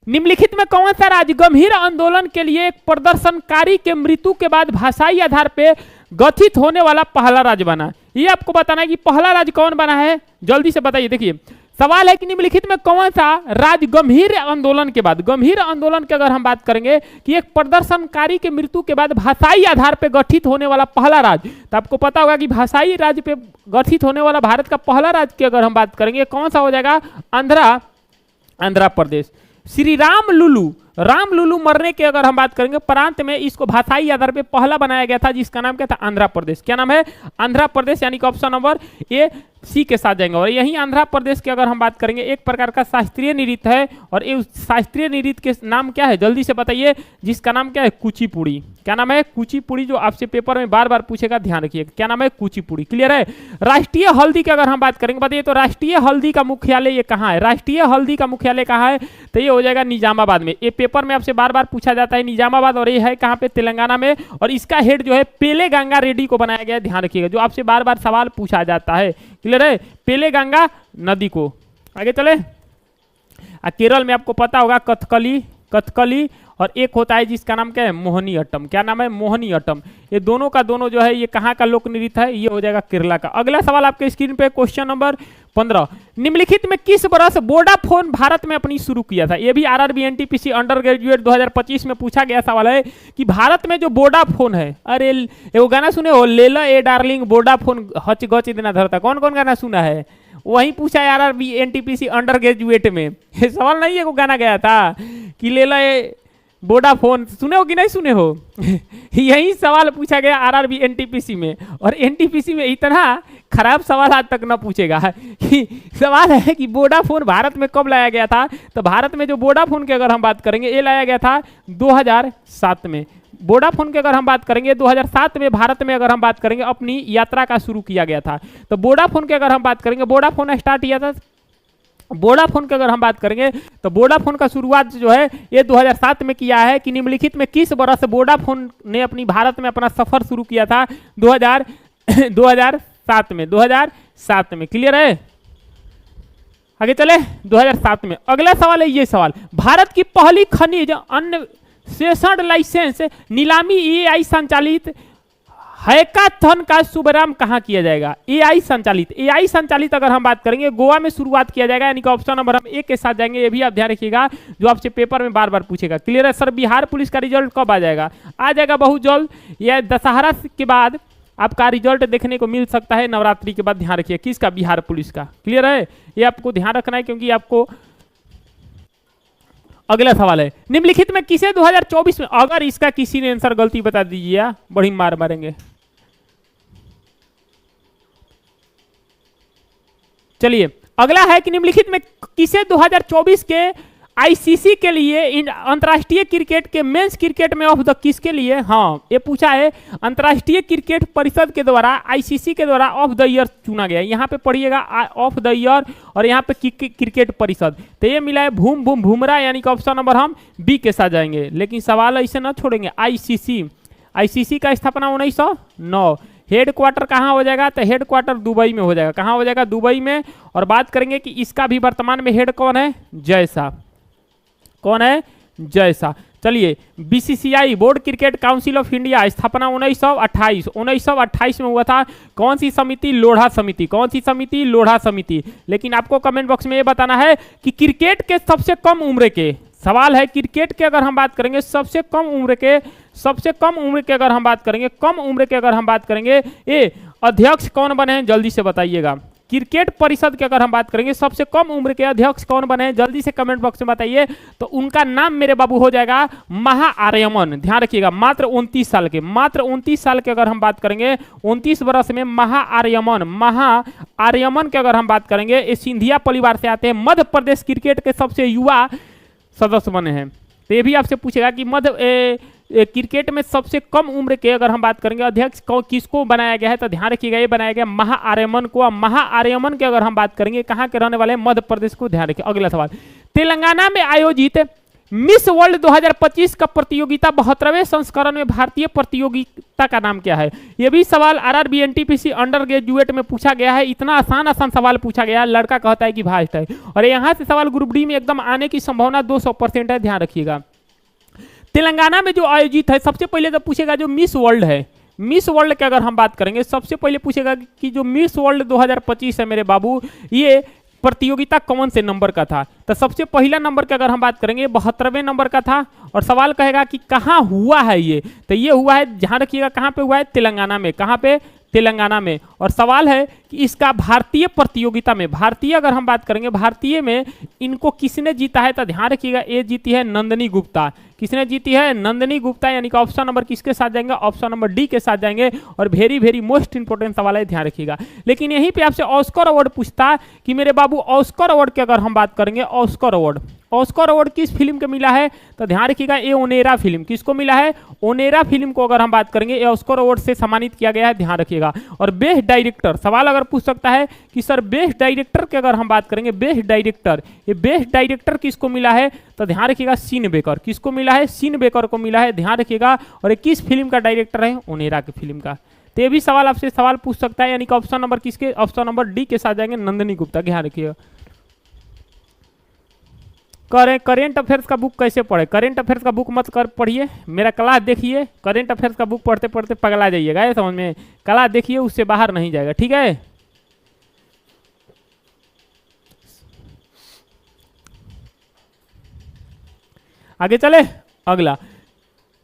निम्नलिखित में कौन सा राज्य गंभीर आंदोलन के लिए एक प्रदर्शनकारी के मृत्यु के बाद भाषाई आधार पे गठित होने वाला पहला राज्य बना? ये आपको बताना है कि पहला राज्य कौन बना है, जल्दी से बताइए। देखिए सवाल है कि निम्नलिखित में कौन सा राज्य गंभीर आंदोलन के बाद, गंभीर आंदोलन की अगर हम बात करेंगे कि एक प्रदर्शनकारी के मृत्यु के बाद भाषाई आधार पर गठित होने वाला पहला राज्य, तो आपको पता होगा कि भाषाई राज्य पे गठित होने वाला भारत का पहला राज्य की अगर हम बात करेंगे कौन सा हो जाएगा? आंध्र प्रदेश। श्री राम लुलू मरने की अगर हम बात करेंगे प्रांत में इसको भाषाई आधार पे पहला बनाया गया था जिसका नाम क्या था? आंध्र प्रदेश। क्या नाम है? आंध्र प्रदेश, यानी कि ऑप्शन नंबर ए सी के साथ जाएंगे। और यही आंध्र प्रदेश की अगर हम बात करेंगे एक प्रकार का शास्त्रीय नृत्य है, और ये शास्त्रीय नृत्य के नाम क्या है जल्दी से बताइए, जिसका नाम क्या है? कुचिपुड़ी। क्या नाम है? कुचिपुड़ी, जो आपसे पेपर में बार बार पूछेगा, ध्यान रखिए। क्या नाम है? कुचिपुड़ी। क्लियर है? राष्ट्रीय हल्दी की अगर हम बात करेंगे, बताइए तो राष्ट्रीय हल्दी का मुख्यालय ये कहाँ है? राष्ट्रीय हल्दी का मुख्यालय कहाँ है? तो ये हो जाएगा निजामाबाद में। ये पेपर में आपसे बार बार पूछा जाता है निजामाबाद, और ये है कहाँ पे? तेलंगाना में। और इसका हेड जो है पेले गंगा रेड्डी को बनाया गया है, ध्यान रखिएगा, जो आपसे बार बार सवाल पूछा जाता है। क्लियर है? पेले गंगा नदी को। आगे चले, केरल में आपको पता होगा कथकली, और एक होता है जिसका नाम क्या है? मोहिनी अट्टम। क्या नाम है? मोहिनी अट्टम। ये दोनों का दोनों जो है ये कहाँ का लोक नृत्य है? ये हो जाएगा केरला का। अगला सवाल आपके स्क्रीन पे क्वेश्चन नंबर 15, निम्नलिखित में किस वर्ष वोडाफोन भारत में अपनी शुरू किया था? ये भी आरआरबी एनटीपीसी अंडर ग्रेजुएट 2025 में पूछा गया सवाल है कि भारत में जो वोडाफोन है, अरे वो गाना सुने हो, लेला ए डार्लिंग वोडाफोन हच गच देना धरता, कौन कौन गाना सुना है? वही पूछा है आरआरबी एनटीपीसी अंडर ग्रेजुएट में। ये सवाल नहीं है, वो गाना गया था कि लेला ए वोडाफोन, सुने हो कि नहीं सुने हो? यही सवाल पूछा गया आरआरबी एनटीपीसी में, और एनटीपीसी में इतना खराब सवाल आज तक न पूछेगा कि सवाल है कि वोडाफोन भारत में कब लाया गया था? तो भारत में जो वोडाफोन की अगर हम बात करेंगे ये लाया गया था 2007 में। वोडाफोन की अगर हम बात करेंगे 2007 में भारत में अगर हम बात करेंगे अपनी यात्रा का शुरू किया गया था। तो वोडाफोन की अगर हम बात करेंगे, वोडाफोन स्टार्ट किया था, वोडाफोन की अगर हम बात करेंगे तो वोडाफोन का शुरुआत जो है ये 2007 में किया है। कि निम्नलिखित में किस वर्ष वोडाफोन ने अपनी भारत में अपना सफर शुरू किया था? 2007 में। क्लियर है? आगे चले, 2007 में। अगला सवाल है ये सवाल, भारत की पहली खनिज अन्वेषण लाइसेंस नीलामी एआई संचालित हैकाथन का शुभारंभ कहाँ किया जाएगा? एआई संचालित अगर हम बात करेंगे गोवा में शुरुआत किया जाएगा, यानी कि ऑप्शन नंबर हम एक के साथ जाएंगे। ये भी आप ध्यान रखिएगा, जो आपसे पेपर में बार बार पूछेगा। क्लियर है सर? बिहार पुलिस का रिजल्ट कब आ जाएगा? आ जाएगा बहुत जल्द, यह दशहरा के बाद आपका रिजल्ट देखने को मिल सकता है, नवरात्रि के बाद। ध्यान रखिए किसका? बिहार पुलिस का। क्लियर है? ये आपको ध्यान रखना है, क्योंकि आपको अगला सवाल है, निम्नलिखित में किसे 2024 में, अगर इसका किसी ने आंसर गलती बता दीजिए बड़ी मार मारेंगे। चलिए अगला है कि निम्नलिखित में किसे 2024 के आईसीसी के लिए अंतर्राष्ट्रीय क्रिकेट के मेंस क्रिकेट में ऑफ द किसके लिए, हाँ ये पूछा है, अंतर्राष्ट्रीय क्रिकेट परिषद के द्वारा आईसीसी के द्वारा ऑफ द ईयर चुना गया। यहाँ पे पढ़िएगा ऑफ द ईयर और यहाँ पे क्रिकेट परिषद, तो ये मिला है बुमराह, यानी कि ऑप्शन नंबर हम बी के साथ जाएंगे। लेकिन सवाल ऐसे ना छोड़ेंगे। आईसीसी का स्थापना 1909, हेड क्वार्टर कहाँ हो जाएगा, तो हेड क्वार्टर दुबई में हो जाएगा। कहाँ हो जाएगा, दुबई में। और बात करेंगे कि इसका भी वर्तमान में हेड कौन है, जयशाह। कौन है, जयशाह। चलिए, BCCI board cricket council of India स्थापना 1928 में हुआ था। कौन सी समिति, लोढ़ा समिति। कौन सी समिति, लोढ़ा समिति। लेकिन आपको कमेंट बॉक्स में ये बताना है कि क्रिकेट के सबसे कम उम्र के, सवाल है क्रिकेट के अगर हम बात करेंगे सबसे कम उम्र के अगर हम बात करेंगे, कम उम्र के अगर हम बात करेंगे, ये अध्यक्ष कौन बने हैं, जल्दी से बताइएगा। क्रिकेट परिषद की अगर हम बात करेंगे सबसे कम उम्र के अध्यक्ष कौन बने हैं, जल्दी से कमेंट बॉक्स में बताइए। तो उनका नाम मेरे बाबू हो जाएगा महाआर्यमन। ध्यान रखिएगा, मात्र 29 साल के अगर हम बात करेंगे, 29 वर्ष में महाआर्यमन के अगर हम बात करेंगे, ये सिंधिया परिवार से आते हैं। मध्य प्रदेश क्रिकेट के सबसे युवा सदस्य बने हैं। तो ये भी आपसे पूछेगा कि क्रिकेट में सबसे कम उम्र के अगर हम बात करेंगे अध्यक्ष किसको बनाया गया है, तो ध्यान रखिएगा ये बनाया गया महाआर्यमन को। महाआर्यमन के अगर हम बात करेंगे कहाँ के रहने वाले हैं, मध्य प्रदेश को। ध्यान रखिए। अगला सवाल, तेलंगाना में आयोजित मिस वर्ल्ड 2025 का प्रतियोगिता 72वें संस्करण में भारतीय प्रतियोगिता का नाम क्या है। यह भी सवाल आरआरबी एनटीपीसी अंडर ग्रेजुएट में पूछा गया है। इतना आसान सवाल पूछा गया है, लड़का कहता है कि भास्ट है। और यहाँ से सवाल ग्रुप डी में एकदम आने की संभावना 200% है। ध्यान रखिएगा, तेलंगाना में जो आयोजित है, सबसे पहले तो पूछेगा जो मिस वर्ल्ड है, मिस वर्ल्ड के अगर हम बात करेंगे सबसे पहले पूछेगा कि जो मिस वर्ल्ड 2025 है मेरे बाबू, ये प्रतियोगिता कौन से नंबर का था। तो सबसे पहला नंबर के अगर हम बात करेंगे 72वें नंबर का था। और सवाल कहेगा कि कहाँ हुआ है ये, तो ये हुआ है, ध्यान रखिएगा कहाँ पे हुआ है, तेलंगाना में। कहाँ पे, तेलंगाना में। और सवाल है कि इसका भारतीय प्रतियोगिता में, भारतीय अगर हम बात करेंगे भारतीय में इनको किसने जीता है, तो ध्यान रखिएगा ये जीती है नंदिनी गुप्ता। किसने जीती है, नंदिनी गुप्ता। यानी कि ऑप्शन नंबर किसके साथ जाएंगे, ऑप्शन नंबर डी के साथ जाएंगे। और वेरी मोस्ट इंपोर्टेंट सवाल है, ध्यान रखिएगा। लेकिन यहीं पे आपसे ऑस्कर अवार्ड पूछता कि मेरे बाबू ऑस्कर अवार्ड की अगर हम बात करेंगे, ऑस्कर अवार्ड किस फिल्म के मिला है, तो ध्यान रखिएगा ये ओनेरा फिल्म। किसको मिला है, ओनेरा फिल्म को अगर हम बात करेंगे ये ऑस्कर अवार्ड से सम्मानित किया गया है। ध्यान रखिएगा। और बेस्ट डायरेक्टर, सवाल अगर पूछ सकता है कि सर बेस्ट डायरेक्टर की अगर हम बात करेंगे, बेस्ट डायरेक्टर, ये बेस्ट डायरेक्टर किसको मिला है, तो ध्यान रखिएगा सीन बेकर। किसको मिला है, सीन बेकर को मिला है। ध्यान रखिएगा। और ये किस फिल्म का डायरेक्टर है, ओनेरा की फिल्म का। तो ये भी सवाल आपसे सवाल पूछ सकता है। यानी कि ऑप्शन नंबर किसके, ऑप्शन नंबर डी के साथ जाएंगे, नंदिनी गुप्ता। ध्यान रखिएगा। करेंट अफेयर्स का बुक कैसे पढ़े, करेंट अफेयर्स का बुक मत पढ़िए, मेरा क्लास देखिए। करेंट अफेयर्स का बुक पढ़ते पढ़ते पगला जाइएगा, ये समझ में। क्लास देखिए, उससे बाहर नहीं जाएगा, ठीक है। आगे चले। अगला,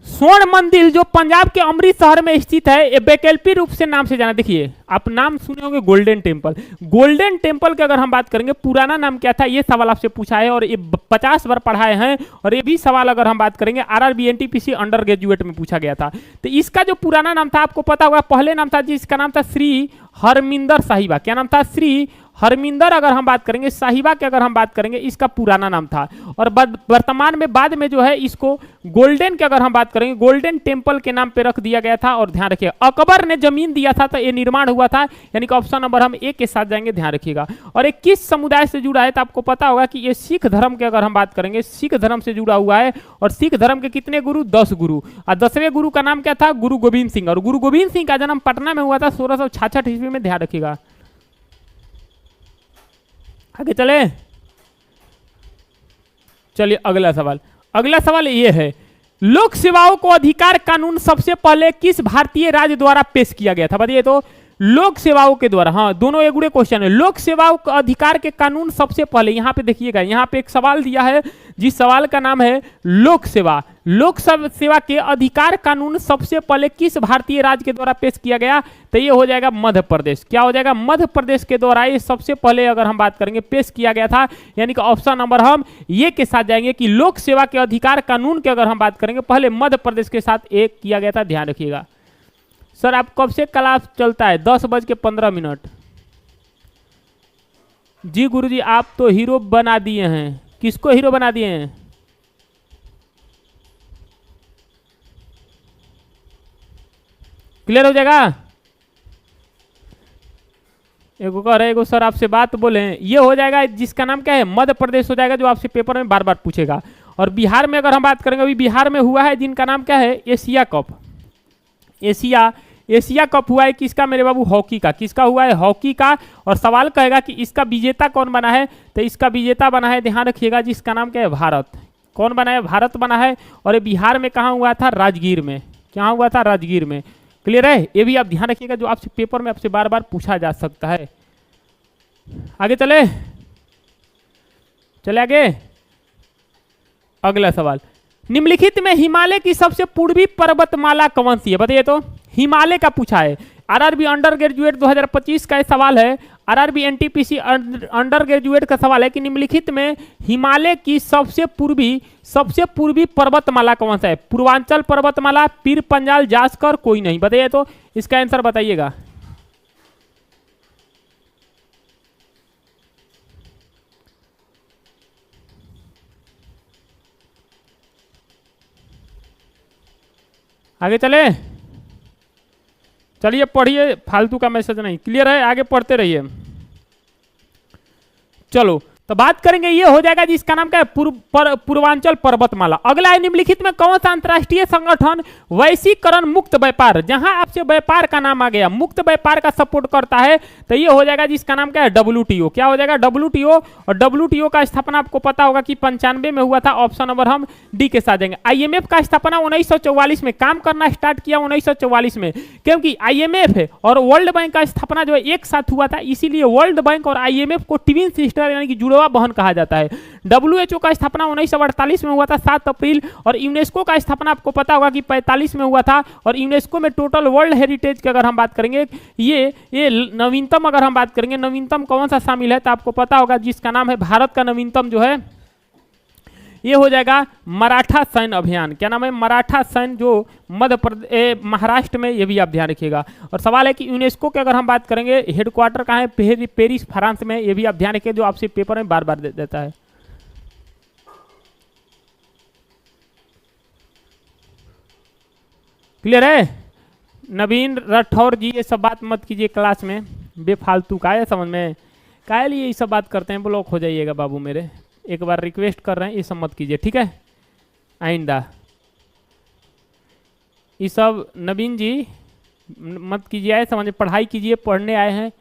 स्वर्ण मंदिर जो पंजाब के अमृतसर में स्थित है, ये वैकल्पिक रूप से नाम से जाना। देखिए आप नाम सुने होंगे गोल्डन टेम्पल। गोल्डन टेम्पल की अगर हम बात करेंगे पुराना नाम क्या था, ये सवाल आपसे पूछा है और ये 50 बार पढ़ाए हैं। और ये भी सवाल अगर हम बात करेंगे आरआरबी एनटीपीसी अंडर ग्रेजुएट में पूछा गया था। तो इसका जो पुराना नाम था आपको पता होगा, पहले नाम था जिसका नाम था श्री हरमिंदर साहिबा। क्या नाम था, श्री हरमिंदर अगर हम बात करेंगे, साहिबा की अगर हम बात करेंगे, इसका पुराना नाम था। और वर्तमान में बाद में जो है इसको गोल्डन की अगर हम बात करेंगे, गोल्डन टेम्पल के नाम पे रख दिया गया था। और ध्यान रखिए अकबर ने जमीन दिया था तो ये निर्माण हुआ था। यानी कि ऑप्शन नंबर हम ए के साथ जाएंगे। ध्यान रखिएगा। और ये किस समुदाय से जुड़ा है, तो आपको पता होगा कि ये सिख धर्म की अगर हम बात करेंगे, सिख धर्म से जुड़ा हुआ है। और सिख धर्म के कितने गुरु, 10 गुरु। और 10वें गुरु का नाम क्या था, गुरु गोविंद सिंह। और गुरु गोविंद सिंह का जन्म पटना में हुआ था 1666 ईस्वी में। ध्यान रखिएगा। आगे चले। चलिए अगला सवाल ये है, लोक सेवाओं को अधिकार कानून सबसे पहले किस भारतीय राज्य द्वारा पेश किया गया था, बताइए तो। लोक सेवाओं के द्वारा, हाँ दोनों एक गुड़े क्वेश्चन है। लोक सेवाओं का अधिकार के कानून सबसे पहले, यहाँ पे देखिएगा, यहाँ पे एक सवाल दिया है जिस सवाल का नाम है लोक सेवा। लोक सेवा के अधिकार कानून सबसे पहले किस भारतीय राज्य के द्वारा पेश किया गया, तो ये हो जाएगा मध्य प्रदेश। क्या हो जाएगा, मध्य प्रदेश के द्वारा ये सबसे पहले अगर हम बात करेंगे पेश किया गया था। यानी कि ऑप्शन नंबर हम ये के साथ जाएंगे कि लोक सेवा के अधिकार कानून की अगर हम बात करेंगे पहले मध्य प्रदेश के साथ एक किया गया था। ध्यान रखिएगा। सर आप कब से क्लास चलता है, 10:15। जी गुरुजी, आप तो हीरो बना दिए हैं। किसको हीरो बना दिए हैं? क्लियर हो जाएगा। एगो कह रहे, एगो सर आपसे बात बोले, ये हो जाएगा जिसका नाम क्या है, मध्य प्रदेश हो जाएगा, जो आपसे पेपर में बार बार पूछेगा। और बिहार में अगर हम बात करेंगे, अभी बिहार में हुआ है जिनका नाम क्या है, एशिया कप। एशिया कप हुआ है किसका मेरे बाबू? हॉकी का। किसका हुआ है? हॉकी का। और सवाल कहेगा कि इसका विजेता कौन बना है, तो इसका विजेता बना है, ध्यान रखिएगा, जिसका नाम क्या है, भारत। कौन बना है? भारत बना है। और ये बिहार में कहाँ हुआ था? राजगीर में। कहाँ हुआ था? राजगीर में। क्लियर है? ये भी आप ध्यान रखिएगा, जो आपसे पेपर में आपसे बार बार पूछा जा सकता है। आगे चले आगे। अगला सवाल, निम्नलिखित में हिमालय की सबसे पूर्वी पर्वतमाला कौन सी है? बताइए तो। हिमालय का पूछा है। आरआरबी अंडर ग्रेजुएट 2025 का सवाल है। आरआरबी एनटीपीसी अंडर ग्रेजुएट का सवाल है कि निम्नलिखित में हिमालय की सबसे पूर्वी पर्वतमाला कौन सा है? पूर्वांचल पर्वतमाला, पीर पंजाल, जास्कर, कोई नहीं। बताइए तो, इसका आंसर बताइएगा। आगे चलिए पढ़िए, फालतू का मैसेज नहीं। क्लियर है? आगे पढ़ते रहिए। चलो, तो बात करेंगे, ये हो जाएगा जिसका नाम क्या है, पूर्वांचल पर्वतमाला। अगला है, निम्नलिखित में कौन सा अंतर्राष्ट्रीय संगठन वैश्वीकरण मुक्त व्यापार, जहां आपसे व्यापार का नाम आ गया, मुक्त व्यापार का सपोर्ट करता है, तो ये हो जाएगा जिसका नाम क्या है, WTO। क्या हो जाएगा? WTO। और WTO का स्थापना आपको पता होगा कि 95 में हुआ था। ऑप्शन नंबर हम डी के साथ देंगे। IMF का स्थापना 1944 में, काम करना स्टार्ट किया 1944 में, क्योंकि IMF और वर्ल्ड बैंक का स्थापना जो है एक साथ हुआ था, इसीलिए वर्ल्ड बैंक और IMF को ट्विन सिस्टर यानी कि जुड़वा बहन कहा जाता है। WHO का स्थापना 1948 में हुआ था 7 अप्रैल। और यूनेस्को का स्थापना आपको पता होगा कि 45 में हुआ था। और यूनेस्को में टोटल वर्ल्ड हेरिटेज की अगर हम बात करेंगे, ये नवीनतम अगर हम बात करेंगे, नवीनतम कौन सा शामिल है, तो आपको पता होगा जिसका नाम है, भारत का नवीनतम जो है ये हो जाएगा मराठा सैन्य अभियान। क्या नाम है? मराठा सैन्य, जो मध्य प्रदेश महाराष्ट्र में, ये भी आप ध्यान रखिएगा। और सवाल है कि यूनेस्को की अगर हम बात करेंगे, हेडक्वार्टर कहाँ है? पेरिस फ्रांस में। ये भी आप ध्यान रखिए, जो आपसे पेपर में बार बार देता है। क्लियर है? नवीन राठौर जी, ये सब बात मत कीजिए क्लास में, बेफालतू का है, समझ में का लिए ये सब बात करते हैं, ब्लॉक हो जाइएगा बाबू मेरे। एक बार रिक्वेस्ट कर रहे हैं, ये सब मत कीजिए, ठीक है? आइंदा ये सब नवीन जी मत कीजिए, आए समझ, पढ़ाई कीजिए, पढ़ने आए हैं।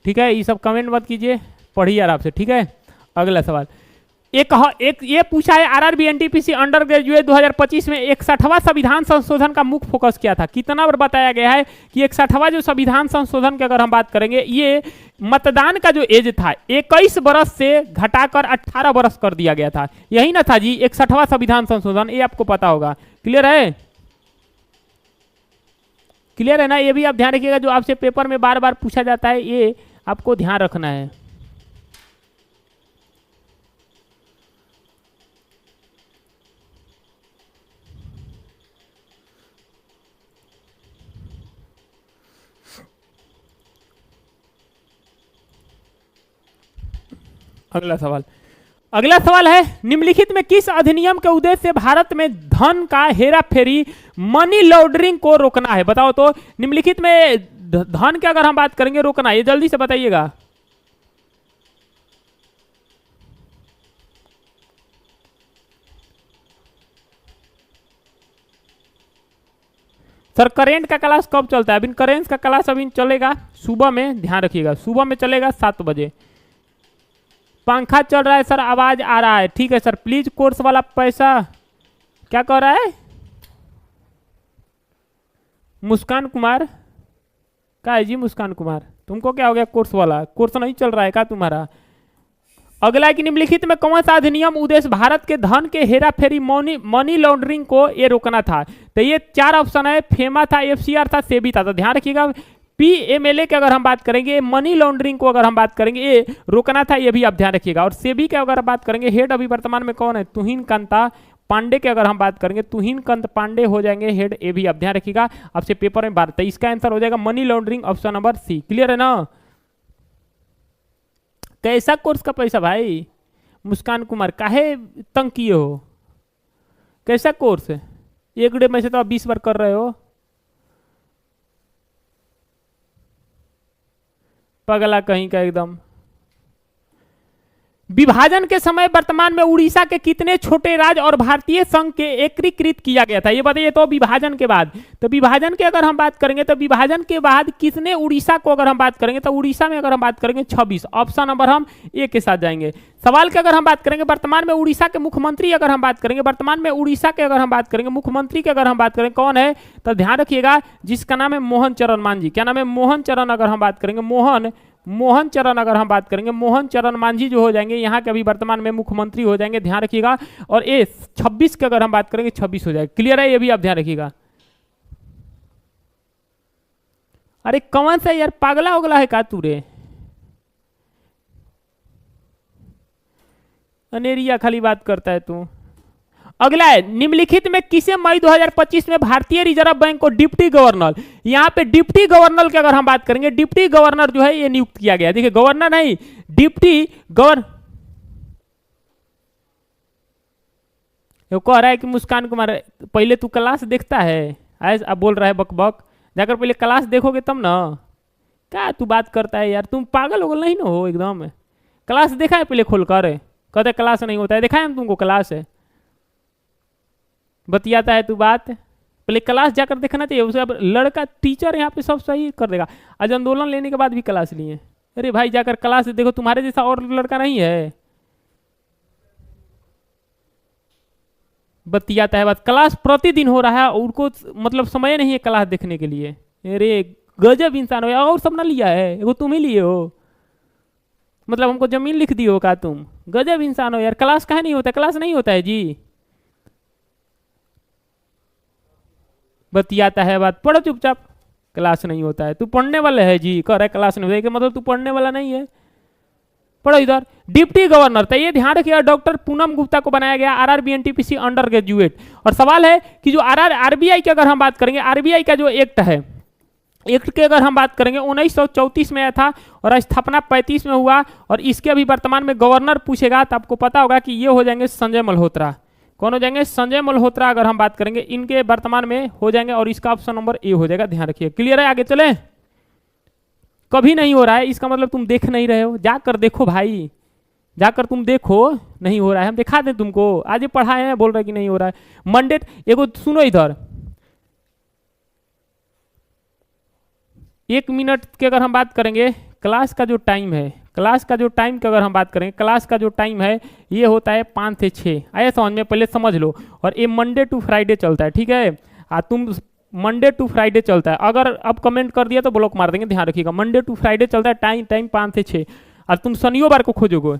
ठीक है? ये सब कमेंट मत कीजिए, पढ़िए आराम से, ठीक है? अगला सवाल, एक ये पूछा है, आरआरबी एनटीपीसी अंडर ग्रेजुएट 2025 में 61वां संविधान संशोधन का मुख्य फोकस क्या था? कितना बार बताया गया है कि 61वां जो संविधान संशोधन की अगर हम बात करेंगे, ये मतदान का जो एज था 21 बरस से घटाकर 18 बरस कर दिया गया था। यही ना था जी 61वां संविधान संशोधन, ये आपको पता होगा। क्लियर है? क्लियर है ना? ये भी आप ध्यान रखिएगा, जो आपसे पेपर में बार बार पूछा जाता है, ये आपको ध्यान रखना है। अगला सवाल है, निम्नलिखित में किस अधिनियम के उद्देश्य से भारत में धन का हेरा फेरी, मनी लॉन्ड्रिंग को रोकना है? बताओ तो, निम्नलिखित में धन की अगर हम बात करेंगे रोकना, ये जल्दी से बताइएगा। सर करेंट का क्लास कब चलता है? अभी करेंट का क्लास अभी चलेगा सुबह में, ध्यान रखिएगा, सुबह में चलेगा 7 बजे। पंखा चल रहा है सर, आवाज आ रहा है। ठीक है सर, प्लीज कोर्स वाला पैसा, क्या कह रहा है? मुस्कान कुमार का है जी? मुस्कान कुमार, तुमको क्या हो गया? कोर्स वाला, कोर्स नहीं चल रहा है क्या तुम्हारा? अगला कि निम्नलिखित में कौन सा अधिनियम उद्देश्य भारत के धन के हेरा फेरी, मनी लॉन्ड्रिंग को ये रोकना था? तो ये 4 ऑप्शन है, फेमा था, FCR था, सेबी था। तो ध्यान रखिएगा, PMLA की अगर हम बात करेंगे, मनी लॉन्ड्रिंग को अगर हम बात करेंगे, ये रोकना था, ये भी आप ध्यान रखिएगा। और सेबी की अगर बात करेंगे, हेड अभी वर्तमान में कौन है? तुहिन कांता पांडे की अगर हम बात करेंगे, तुहिनकांत पांडे हो जाएंगे हेड, ये भी आप ध्यान रखिएगा, आपसे पेपर में बात। तो इसका आंसर हो जाएगा money laundering, option number C. Clear है ना? कैसा कोर्स का पैसा भाई? मुस्कान कुमार काहे तंग किए हो? कैसा कोर्स है? एक डे में से तो आप 20 बार कर रहे हो, पगला कहीं का एकदम। विभाजन के समय वर्तमान में उड़ीसा के कितने छोटे राज्य और भारतीय संघ के एकीकृत किया गया था? ये बताइए तो विभाजन के बाद। तो विभाजन की अगर हम बात करेंगे तो विभाजन के बाद कितने उड़ीसा को अगर हम बात करेंगे तो उड़ीसा में अगर हम बात करेंगे 26, ऑप्शन नंबर हम ए के साथ जाएंगे। सवाल की अगर हम बात करेंगे वर्तमान में उड़ीसा के मुख्यमंत्री अगर हम बात करेंगे, वर्तमान में उड़ीसा के अगर हम बात करेंगे मुख्यमंत्री की अगर हम बात करेंगे कौन है, तो ध्यान रखिएगा जिसका नाम है मोहन चरण मांझी। क्या नाम है? मोहन चरण। अगर हम बात करेंगे मोहन चरण अगर हम बात करेंगे, मोहन चरण मांझी जो हो जाएंगे यहाँ के अभी वर्तमान में मुख्यमंत्री हो जाएंगे, ध्यान रखिएगा। और ए 26 की अगर हम बात करेंगे 26 हो जाएगा। क्लियर है? ये भी आप ध्यान रखिएगा। अरे कौन सा यार पागला उगला है का तू रे? अनेरिया खाली बात करता है तू। अगला है, निम्नलिखित में किसे मई 2025 में भारतीय रिजर्व बैंक को डिप्टी गवर्नर, यहां पे डिप्टी गवर्नर की अगर हम बात करेंगे, डिप्टी गवर्नर जो है ये नियुक्त किया गया। देखिए गवर्नर नहीं, डिप्टी गवर्नर। कह रहा है कि मुस्कान कुमार पहले तू क्लास देखता है, आज अब बोल रहा है बक बक, जाकर पहले क्लास देखोगे तब ना। क्या तू बात करता है यार? तुम पागल उगल नहीं ना हो एकदम? क्लास देखा है पहले खोल कर? कहते क्लास नहीं होता है, देखा है हम तुमको क्लास है, बतियाता है तू बात। पहले क्लास जाकर देखना चाहिए उसे। अब लड़का टीचर यहाँ पे सब सही कर देगा। आज आंदोलन लेने के बाद भी क्लास लिए। अरे भाई जाकर क्लास देखो, तुम्हारे जैसा और लड़का नहीं है, बतियाता है बात। क्लास प्रतिदिन हो रहा है, उनको मतलब समय नहीं है क्लास देखने के लिए। अरे गजब इंसान हो, और सब ना लिया है, वो तुम ही लिए हो, मतलब हमको जमीन लिख दी हो का तुम? गजब इंसान हो यार। क्लास काहे नहीं होता? क्लास नहीं होता है जी, बतियाता है बात। पढ़ो चुपचाप, क्लास नहीं होता है। तू पढ़ने वाला है जी, कह रहा है क्लास नहीं होता है, मतलब तू पढ़ने वाला नहीं है। पढ़ो इधर, डिप्टी गवर्नर। तो ये ध्यान रखिएगा डॉक्टर पूनम गुप्ता को बनाया गया आरआरबी एनटीपीसी अंडर ग्रेजुएट। और सवाल है कि जो आरबीआई की अगर हम बात करेंगे, आरबीआई का जो एक्ट है, एक्ट की अगर हम बात करेंगे 1934 में आया था और स्थापना 35 में हुआ। और इसके अभी वर्तमान में गवर्नर पूछेगा तो आपको पता होगा कि ये हो जाएंगे संजय मल्होत्रा। कौन हो जाएंगे? संजय मल्होत्रा अगर हम बात करेंगे, इनके वर्तमान में हो जाएंगे। और इसका ऑप्शन नंबर ए हो जाएगा, ध्यान रखिए। क्लियर है? आगे चले। कभी नहीं हो रहा है इसका मतलब तुम देख नहीं रहे हो, जाकर देखो भाई, जाकर तुम देखो। नहीं हो रहा है, हम दिखा दें तुमको, आज ही पढ़ाए हैं, बोल रहे कि नहीं हो रहा है। मंडे एगो सुनो इधर, 1 मिनट की अगर हम बात करेंगे, क्लास का जो टाइम है, क्लास का जो टाइम की अगर हम बात करें, क्लास का जो टाइम है ये होता है 5 से 6। आया समझ में? पहले समझ लो। और ये मंडे टू फ्राइडे चलता है, ठीक है? तुम मंडे टू फ्राइडे चलता है। अगर अब कमेंट कर दिया तो ब्लॉक मार देंगे, ध्यान रखिएगा। मंडे टू फ्राइडे चलता है, टाइम 5 से 6। और तुम शनिवार को खोजोगे,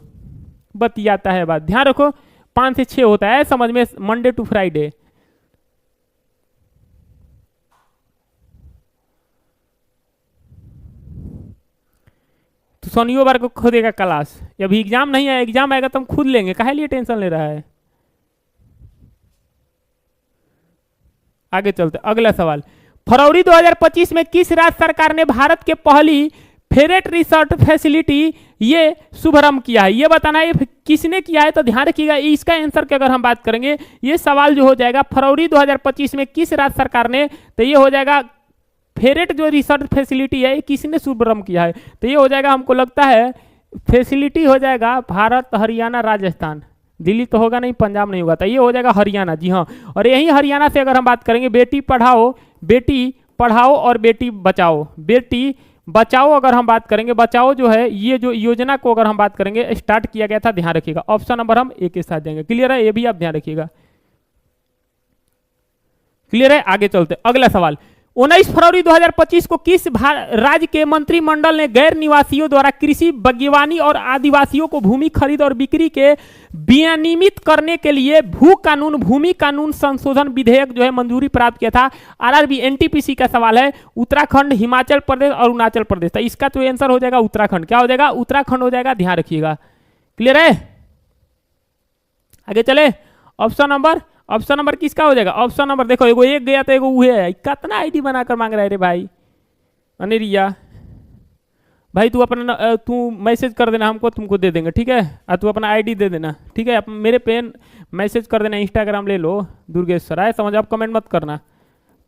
बतियाता है बात। ध्यान रखो 5 से 6 होता है, समझ में? Monday to Friday. तो शनिवार को खोदेगा क्लास। अभी एग्जाम नहीं है, एग्जाम आएगा तो हम खुद लेंगे, काहे लिए टेंशन ले रहा है? आगे चलते, अगला सवाल। फरवरी 2025 में किस राज्य सरकार ने भारत के पहली फेरेट रिसर्च फैसिलिटी ये शुभारंभ किया है? ये बताना है ये किसने किया है। तो ध्यान रखिएगा इसका आंसर की अगर हम बात करेंगे, ये सवाल जो हो जाएगा फरवरी 2025 में किस राज्य सरकार ने, तो ये हो जाएगा फेरेट जो रिसर्च फैसिलिटी है किसने शुभारंभ किया है। तो ये हो जाएगा, हमको लगता है फैसिलिटी हो जाएगा भारत, हरियाणा, राजस्थान, दिल्ली तो होगा नहीं, पंजाब नहीं होगा, तो ये हो जाएगा हरियाणा। जी हाँ, और यही हरियाणा से अगर हम बात करेंगे, बेटी पढ़ाओ और बेटी बचाओ, बेटी बचाओ अगर हम बात करेंगे, बचाओ जो है ये जो योजना को अगर हम बात करेंगे स्टार्ट किया गया था, ध्यान रखिएगा। ऑप्शन नंबर हम ए के साथ देंगे। क्लियर है? ये भी आप ध्यान रखिएगा। क्लियर है? आगे चलते, अगला सवाल। 19 फरवरी 2025 को किस राज्य के मंत्रिमंडल ने गैर निवासियों द्वारा कृषि, बागवानी और आदिवासियों को भूमि खरीद और बिक्री के विनियमित करने के लिए भूमि कानून संशोधन विधेयक जो है मंजूरी प्राप्त किया था? आरआरबी एनटीपीसी का सवाल है। उत्तराखंड, हिमाचल प्रदेश और अरुणाचल प्रदेश। तो इसका तो आंसर हो जाएगा उत्तराखंड। क्या हो जाएगा? उत्तराखंड हो जाएगा, ध्यान रखिएगा। क्लियर है? आगे चले, ऑप्शन ऑप्शन नंबर किसका हो जाएगा? ऑप्शन नंबर देखो, एगो एक गया तो एगो उहे है। कितना आईडी बनाकर मांग रहा है रे भाई अनेरिया। भाई तू अपना तू मैसेज कर देना हमको, तुमको दे देंगे, ठीक है? तू अपना आईडी दे देना, ठीक है? मेरे पे मैसेज कर देना, इंस्टाग्राम ले लो दुर्गेश सर, आए समझ? आप कमेंट मत करना,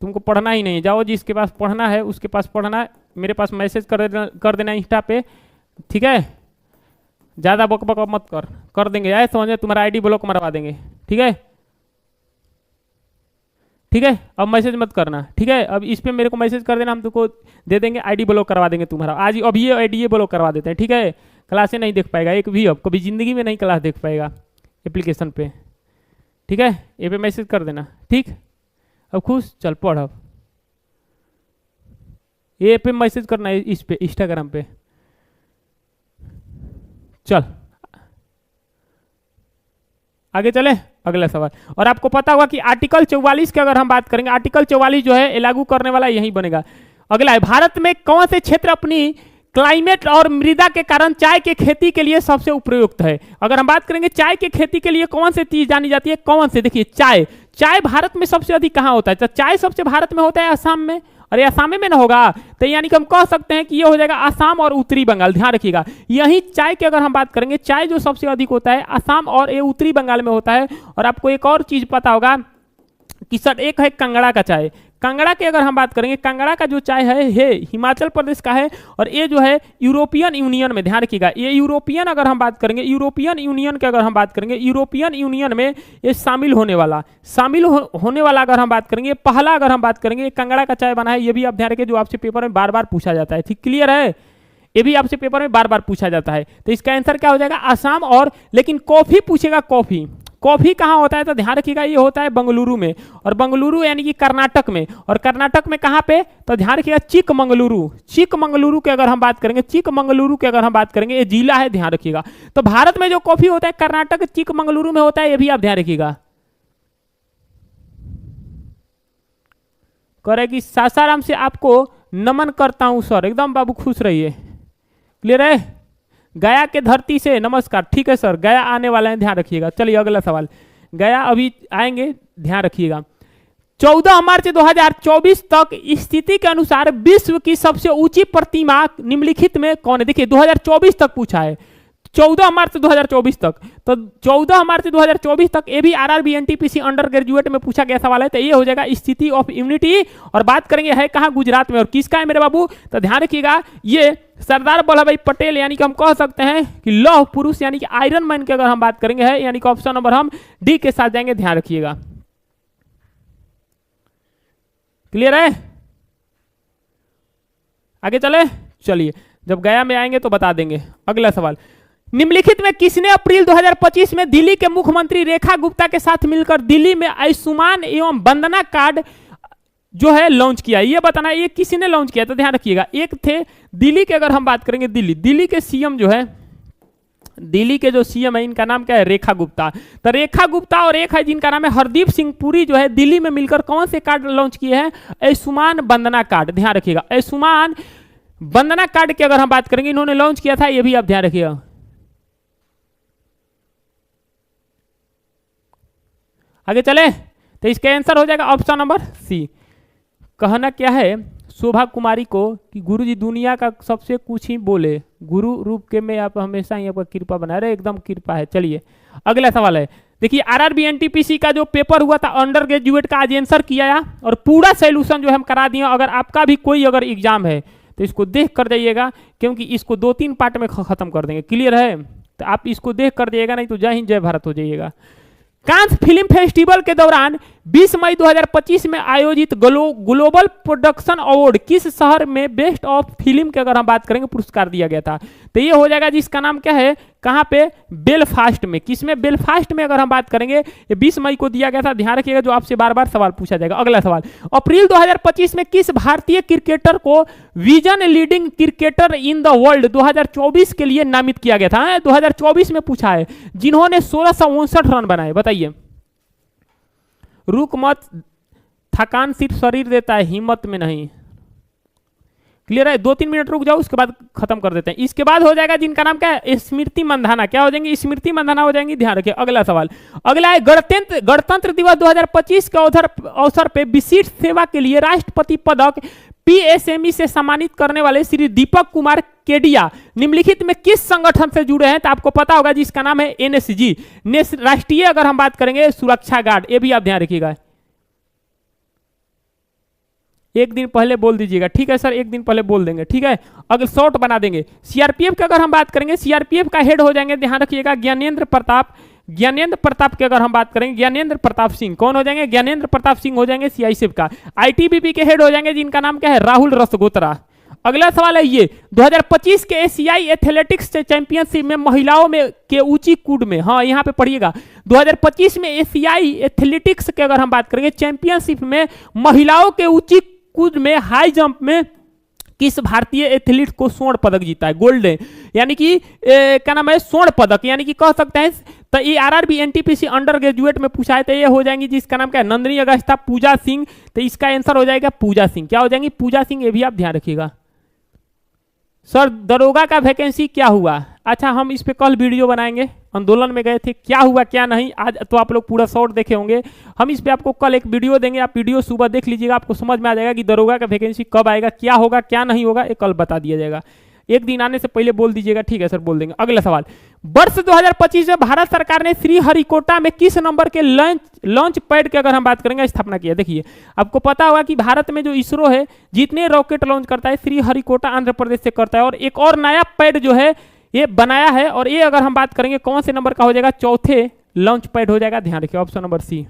तुमको पढ़ना ही नहीं, जाओ जिसके पास पढ़ना है उसके पास पढ़ना, मेरे पास मैसेज कर देना इंस्टा पे, ठीक है? ज़्यादा बक बक मत कर देंगे, आए समझ? तुम्हारा आईडी ब्लॉक मरवा देंगे, ठीक है? ठीक है, अब मैसेज मत करना, ठीक है? अब इस पे मेरे को मैसेज कर देना, हम तुमको दे देंगे, आईडी ब्लॉक करवा देंगे तुम्हारा। आज अब ये आईडी ब्लॉक करवा देते हैं, ठीक है? क्लासें नहीं देख पाएगा एक भी, अब कभी जिंदगी में नहीं क्लास देख पाएगा एप्लीकेशन पे, ठीक है? ये पे मैसेज कर देना, ठीक? अब खुश, चल पढ़। अब ये पे मैसेज करना है, इस पे इंस्टाग्राम पे, चल आगे चले अगला सवाल। और आपको पता होगा कि आर्टिकल 44 की अगर हम बात करेंगे, आर्टिकल 44 जो है लागू करने वाला यही बनेगा। अगला है, भारत में कौन से क्षेत्र अपनी क्लाइमेट और मृदा के कारण चाय के खेती के लिए सबसे उपयुक्त है? अगर हम बात करेंगे चाय के खेती के लिए कौन सी चीज जानी जाती है, कौन से? देखिए चाय भारत में सबसे अधिक कहाँ होता है? तो चाय सबसे भारत में होता है असम में, अरे असम में ना होगा तो यानी कि हम कह सकते हैं कि ये हो जाएगा असम और उत्तरी बंगाल। ध्यान रखिएगा, यही चाय की अगर हम बात करेंगे, चाय जो सबसे अधिक होता है असम और ये उत्तरी बंगाल में होता है। और आपको एक और चीज पता होगा कि सर एक है कांगड़ा का चाय, कांगड़ा की अगर हम बात करेंगे, कांगड़ा का जो चाय है हिमाचल प्रदेश का है, और ये जो है यूरोपियन यूनियन में, ध्यान रखिएगा, ये यूरोपियन अगर हम बात करेंगे, यूरोपियन यूनियन की अगर हम बात करेंगे, यूरोपियन यूनियन में ये शामिल होने वाला अगर हम बात करेंगे, पहला अगर हम बात करेंगे कांगड़ा का चाय बना है। ये भी आप ध्यान रखिए, जो आपसे पेपर में बार बार पूछा जाता है, ठीक? क्लियर है? ये भी आपसे पेपर में बार बार पूछा जाता है। तो इसका आंसर क्या हो जाएगा? असम। और लेकिन कॉफी पूछेगा, कॉफी कहाँ होता है? तो ध्यान रखिएगा, ये होता है बंगलुरु में, और बंगलुरु यानी कि कर्नाटक में। और कर्नाटक में कहाँ पे? तो ध्यान रखिएगा चिकमंगलुरु की अगर हम बात करेंगे, चिकमंगलुरु की अगर हम बात करेंगे, ये जिला है, ध्यान रखिएगा। तो भारत में जो कॉफी होता है कर्नाटक चिकमंगलुरु में होता है, ये भी आप ध्यान रखिएगा। करेगी सासाराम से आपको नमन करता हूं सर, एकदम बाबू खुश रहिए, क्लियर है? गया के धरती से नमस्कार, ठीक है सर, गया आने वाले हैं, ध्यान रखिएगा। चलिए अगला सवाल, गया अभी आएंगे, ध्यान रखिएगा। 14 मार्च 2024 तक स्थिति के अनुसार विश्व की सबसे ऊंची प्रतिमा निम्नलिखित में कौन है? देखिए 2024 तक पूछा है, 14 मार्च 2024 तक, तो 14 मार्च 2024 तक ये भी आरआरबी एनटीपीसी अंडर ग्रेजुएट में पूछा गया सवाल है। तो ये हो जाएगा स्थिति ऑफ यूनिटी, और बात करेंगे है कहाँ? गुजरात में। और किसका है मेरे बाबू? तो ध्यान रखिएगा, ये सरदार वल्लभ भाई पटेल, यानी कि हम कह सकते हैं कि लौह पुरुष यानी कि आयरन मैन की अगर हम बात करेंगे है, यानी कि ऑप्शन नंबर हम डी के साथ जाएंगे, ध्यान रखिएगा। क्लियर है? आगे चले, चलिए जब गया में आएंगे तो बता देंगे। अगला सवाल, निम्नलिखित में किसने अप्रैल 2025 में दिल्ली के मुख्यमंत्री रेखा गुप्ता के साथ मिलकर दिल्ली में आयुष्मान एवं वंदना कार्ड जो है लॉन्च किया? ये बताना, ये किसी ने लॉन्च किया? तो ध्यान रखिएगा, एक थे दिल्ली के अगर हम बात करेंगे, दिल्ली के सीएम जो है, दिल्ली के जो सीएम है इनका नाम क्या है? रेखा गुप्ता। तो रेखा गुप्ता और एक है जिनका नाम है हरदीप सिंह पुरी, जो है दिल्ली में मिलकर कौन से कार्ड लॉन्च किए हैं? आयुष्मान वंदना कार्ड, ध्यान रखिएगा, आयुष्मान वंदना कार्ड की अगर हम बात करेंगे, इन्होंने लॉन्च किया था, ये भी आप ध्यान रखिएगा। आगे चले, तो इसका आंसर हो जाएगा ऑप्शन नंबर सी। कहना क्या है शोभा कुमारी को कि गुरुजी दुनिया का सबसे कुछ ही बोले, गुरु रूप के में आप हमेशा ही आपका कृपा बना रहे, एकदम कृपा है। चलिए अगला सवाल है, देखिए आरआरबी एनटीपीसी का जो पेपर हुआ था अंडर ग्रेजुएट का, आज आंसर किया और पूरा सोल्यूशन जो हम करा दिए। अगर आपका भी कोई अगर एग्जाम है तो इसको देख कर जाइएगा, क्योंकि इसको 2-3 पार्ट में खत्म कर देंगे, क्लियर है? तो आप इसको देख कर जाइएगा, नहीं तो जय हिंद जय भारत हो जाइएगा। कांस फिल्म फेस्टिवल के दौरान 20 मई 2025 में आयोजित ग्लोबल प्रोडक्शन अवार्ड किस शहर में बेस्ट ऑफ फिल्म के अगर हम बात करेंगे पुरस्कार दिया गया था? तो ये हो जाएगा जिसका नाम क्या है, कहाँ पे? बेलफास्ट में। किसमें? बेलफास्ट में अगर हम बात करेंगे, ये 20 मई को दिया गया था, ध्यान रखिएगा, जो आपसे बार बार सवाल पूछा जाएगा। अगला सवाल, अप्रैल 2025 में किस भारतीय क्रिकेटर को vision leading cricketer in the world 2024 के लिए नामित किया गया था? 2024 में पूछा है, जिन्होंने 1659 रन बनाए, बताइए। रुक मत, थकान सिर्फ शरीर देता है, हिम्मत में नहीं। क्लियर है? 2-3 मिनट रुक जाओ, उसके बाद खत्म कर देते हैं। इसके बाद हो जाएगा जिनका नाम क्या है, स्मृति मंधाना। क्या हो जाएंगी? स्मृति मंधाना हो जाएंगी। ध्यान रखिए। अगला सवाल, अगला है गणतंत्र दिवस 2025 के अवसर पे विशिष्ट सेवा के लिए राष्ट्रपति पदक पीएसएमई से सम्मानित करने वाले श्री दीपक कुमार केडिया निम्नलिखित में किस संगठन से जुड़े हैं? तो आपको पता होगा जिसका नाम है एनएसजी, राष्ट्रीय अगर हम बात करेंगे सुरक्षा गार्ड। ये भी आप ध्यान रखिएगा, एक दिन पहले बोल दीजिएगा, ठीक है सर? एक दिन पहले बोल देंगे, ठीक है? अगर शॉर्ट बना देंगे। सीआरपीएफ का अगर हम बात करेंगे, सीआरपीएफ का हेड हो जाएंगे, ध्यान रखिएगा, ज्ञानेंद्र प्रताप की अगर हम बात करेंगे, ज्ञानेंद्र प्रताप सिंह। कौन हो जाएंगे? ज्ञानेंद्र प्रताप सिंह हो जाएंगे सीआईएसएफ का। आईटीबीपी के हेड हो जाएंगे जिनका नाम क्या है? राहुल रसगोत्रा। अगला सवाल है ये, 2025 के एशियाई एथलेटिक्स चैंपियनशिप में महिलाओं में के ऊंची कूद में, हाँ यहाँ पे पढ़िएगा, 2025 में एशियाई एथलेटिक्स के अगर हम बात करेंगे चैंपियनशिप में महिलाओं के ऊंची कूद में हाई जंप में किस भारतीय एथलीट को स्वर्ण पदक जीता है? गोल्ड, यानी कि क्या नाम है, स्वर्ण पदक, यानी कि कह सकते हैं। तो ये आरआरबी एनटीपीसी अंडर ग्रेजुएट में पूछा है, तो ये हो जाएंगी जिसका नाम क्या है? नंदिनी अगस्ता पूजा सिंह। तो इसका आंसर हो जाएगा पूजा सिंह। क्या हो जाएंगी? पूजा सिंह। ये भी आप ध्यान रखिएगा। सर दरोगा का वैकेंसी क्या हुआ? अच्छा, हम इस पे कल वीडियो बनाएंगे। आंदोलन में गए थे, क्या हुआ क्या नहीं, आज तो आप लोग पूरा शॉर्ट देखे होंगे। हम इस पे आपको कल एक वीडियो देंगे, आप वीडियो सुबह देख लीजिएगा, आपको समझ में आ जाएगा कि दरोगा का वैकेंसी कब आएगा, क्या होगा क्या नहीं होगा, ये कल बता दिया जाएगा। एक दिन आने से पहले बोल दीजिएगा, ठीक है सर? बोल देंगे। अगला सवाल, वर्ष 2025 में भारत सरकार ने श्रीहरिकोटा में किस नंबर के लॉन्च पैड की अगर हम बात करेंगे स्थापना किया? देखिए, आपको पता होगा कि भारत में जो इसरो है जितने रॉकेट लॉन्च करता है श्रीहरिकोटा आंध्र प्रदेश से करता है, और एक और नया पैड जो है ये बनाया है, और ये अगर हम बात करेंगे कौन से नंबर का हो जाएगा? चौथे लॉन्च पैड हो जाएगा। ध्यान रखिए, option number C.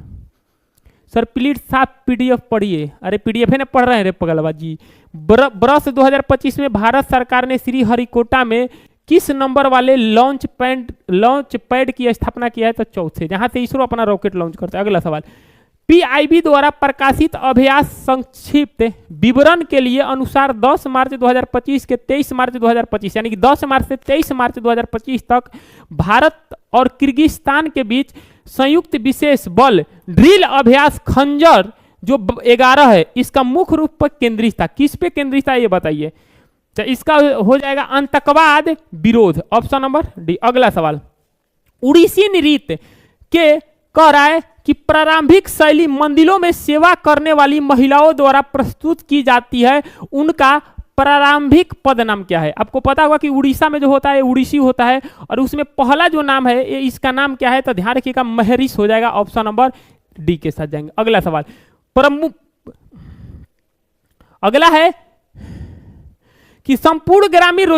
Sir please साफ पीडीएफ पढ़िए। अरे पीडीएफ है ना, पढ़ रहे हैं रे पगलवा जी। वर्ष 2025 में भारत सरकार ने श्रीहरिकोटा में किस नंबर वाले लॉन्च पैड की स्थापना किया है? तो चौथे, जहां से इसरो अपना रॉकेट लॉन्च करता है। अगला सवाल, पीआईबी द्वारा प्रकाशित अभ्यास संक्षिप्त विवरण के लिए अनुसार 10 मार्च 2025 के 23 मार्च 2025 यानी कि 10 मार्च से 23 मार्च 2025 तक भारत और किर्गिस्तान के बीच संयुक्त विशेष बल ड्रिल अभ्यास खंजर जो 11 है, इसका मुख्य रूप पर केंद्रित था। किस पे केंद्रित था ये बताइए? तो इसका हो जाएगा आतंकवाद विरोध, ऑप्शन नंबर डी। अगला सवाल, उड़ीसी नृत्य के कह रहा है कि प्रारंभिक शैली मंदिरों में सेवा करने वाली महिलाओं द्वारा प्रस्तुत की जाती है, उनका प्रारंभिक पद नाम क्या है? आपको पता होगा कि उड़ीसा में जो होता है उड़ीसी होता है, और उसमें पहला जो नाम है ये इसका नाम क्या है? तो ध्यान रखिएगा, महरिश हो जाएगा। ऑप्शन नंबर डी के साथ जाएंगे। अगला सवाल, अगला है कि संपूर्ण ग्रामीण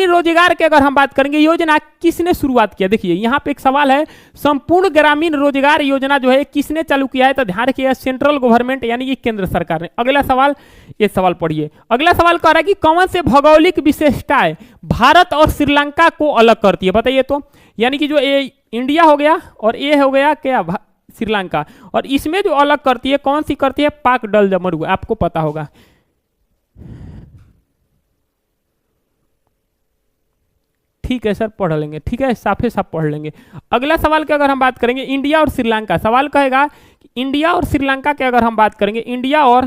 रोजगार की अगर हम बात करेंगे योजना किसने शुरुआत किया? देखिए यहाँ पे एक सवाल है, संपूर्ण ग्रामीण रोजगार योजना जो है किसने चालू किया है? तो ध्यान रखिएगा, सेंट्रल गवर्नमेंट यानी कि केंद्र सरकार ने। अगला सवाल, ये सवाल पढ़िए। अगला सवाल कह रहा है कि कौन से भौगोलिक विशेषताएं भारत और श्रीलंका को अलग करती है? बताइए तो। यानी कि जो ये इंडिया हो गया और ये हो गया क्या श्रीलंका, और इसमें जो अलग करती है कौन सी करती है? पाक डल जमरू, आपको पता होगा। ठीक है सर, पढ़ लेंगे, ठीक है, साफे साफ पढ़ लेंगे। अगला सवाल की अगर हम बात करेंगे इंडिया और श्रीलंका, सवाल कहेगा कि इंडिया और श्रीलंका की अगर हम बात करेंगे, इंडिया और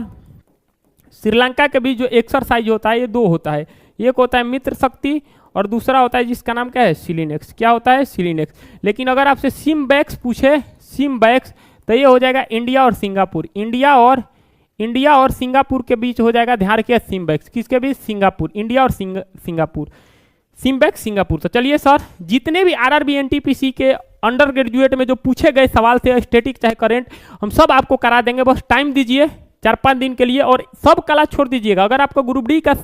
श्रीलंका के बीच जो एक्सरसाइज होता है ये दो होता है, एक होता है मित्र शक्ति और दूसरा होता है जिसका नाम क्या है? सिलिनेक्स। क्या होता है? सिलिनेक्स। लेकिन अगर आपसे सिम्बैक्स पूछे, सिम्बैक्स, तो ये हो जाएगा इंडिया और सिंगापुर। इंडिया और सिंगापुर के बीच हो जाएगा, ध्यान रखिए, सिम्बैक्स। किसके बीच? सिंगापुर, इंडिया और सिंगापुर, सिम्बैक्स सिंगापुर। तो चलिए सर, जितने भी आरआरबी एनटीपीसी के अंडर ग्रेजुएट में जो पूछे गए सवाल थे, स्टैटिक चाहे करंट, हम सब आपको करा देंगे। बस टाइम दीजिए 4-5 दिन के लिए, और सब क्लास छोड़ दीजिएगा। अगर आपको ग्रुप डी का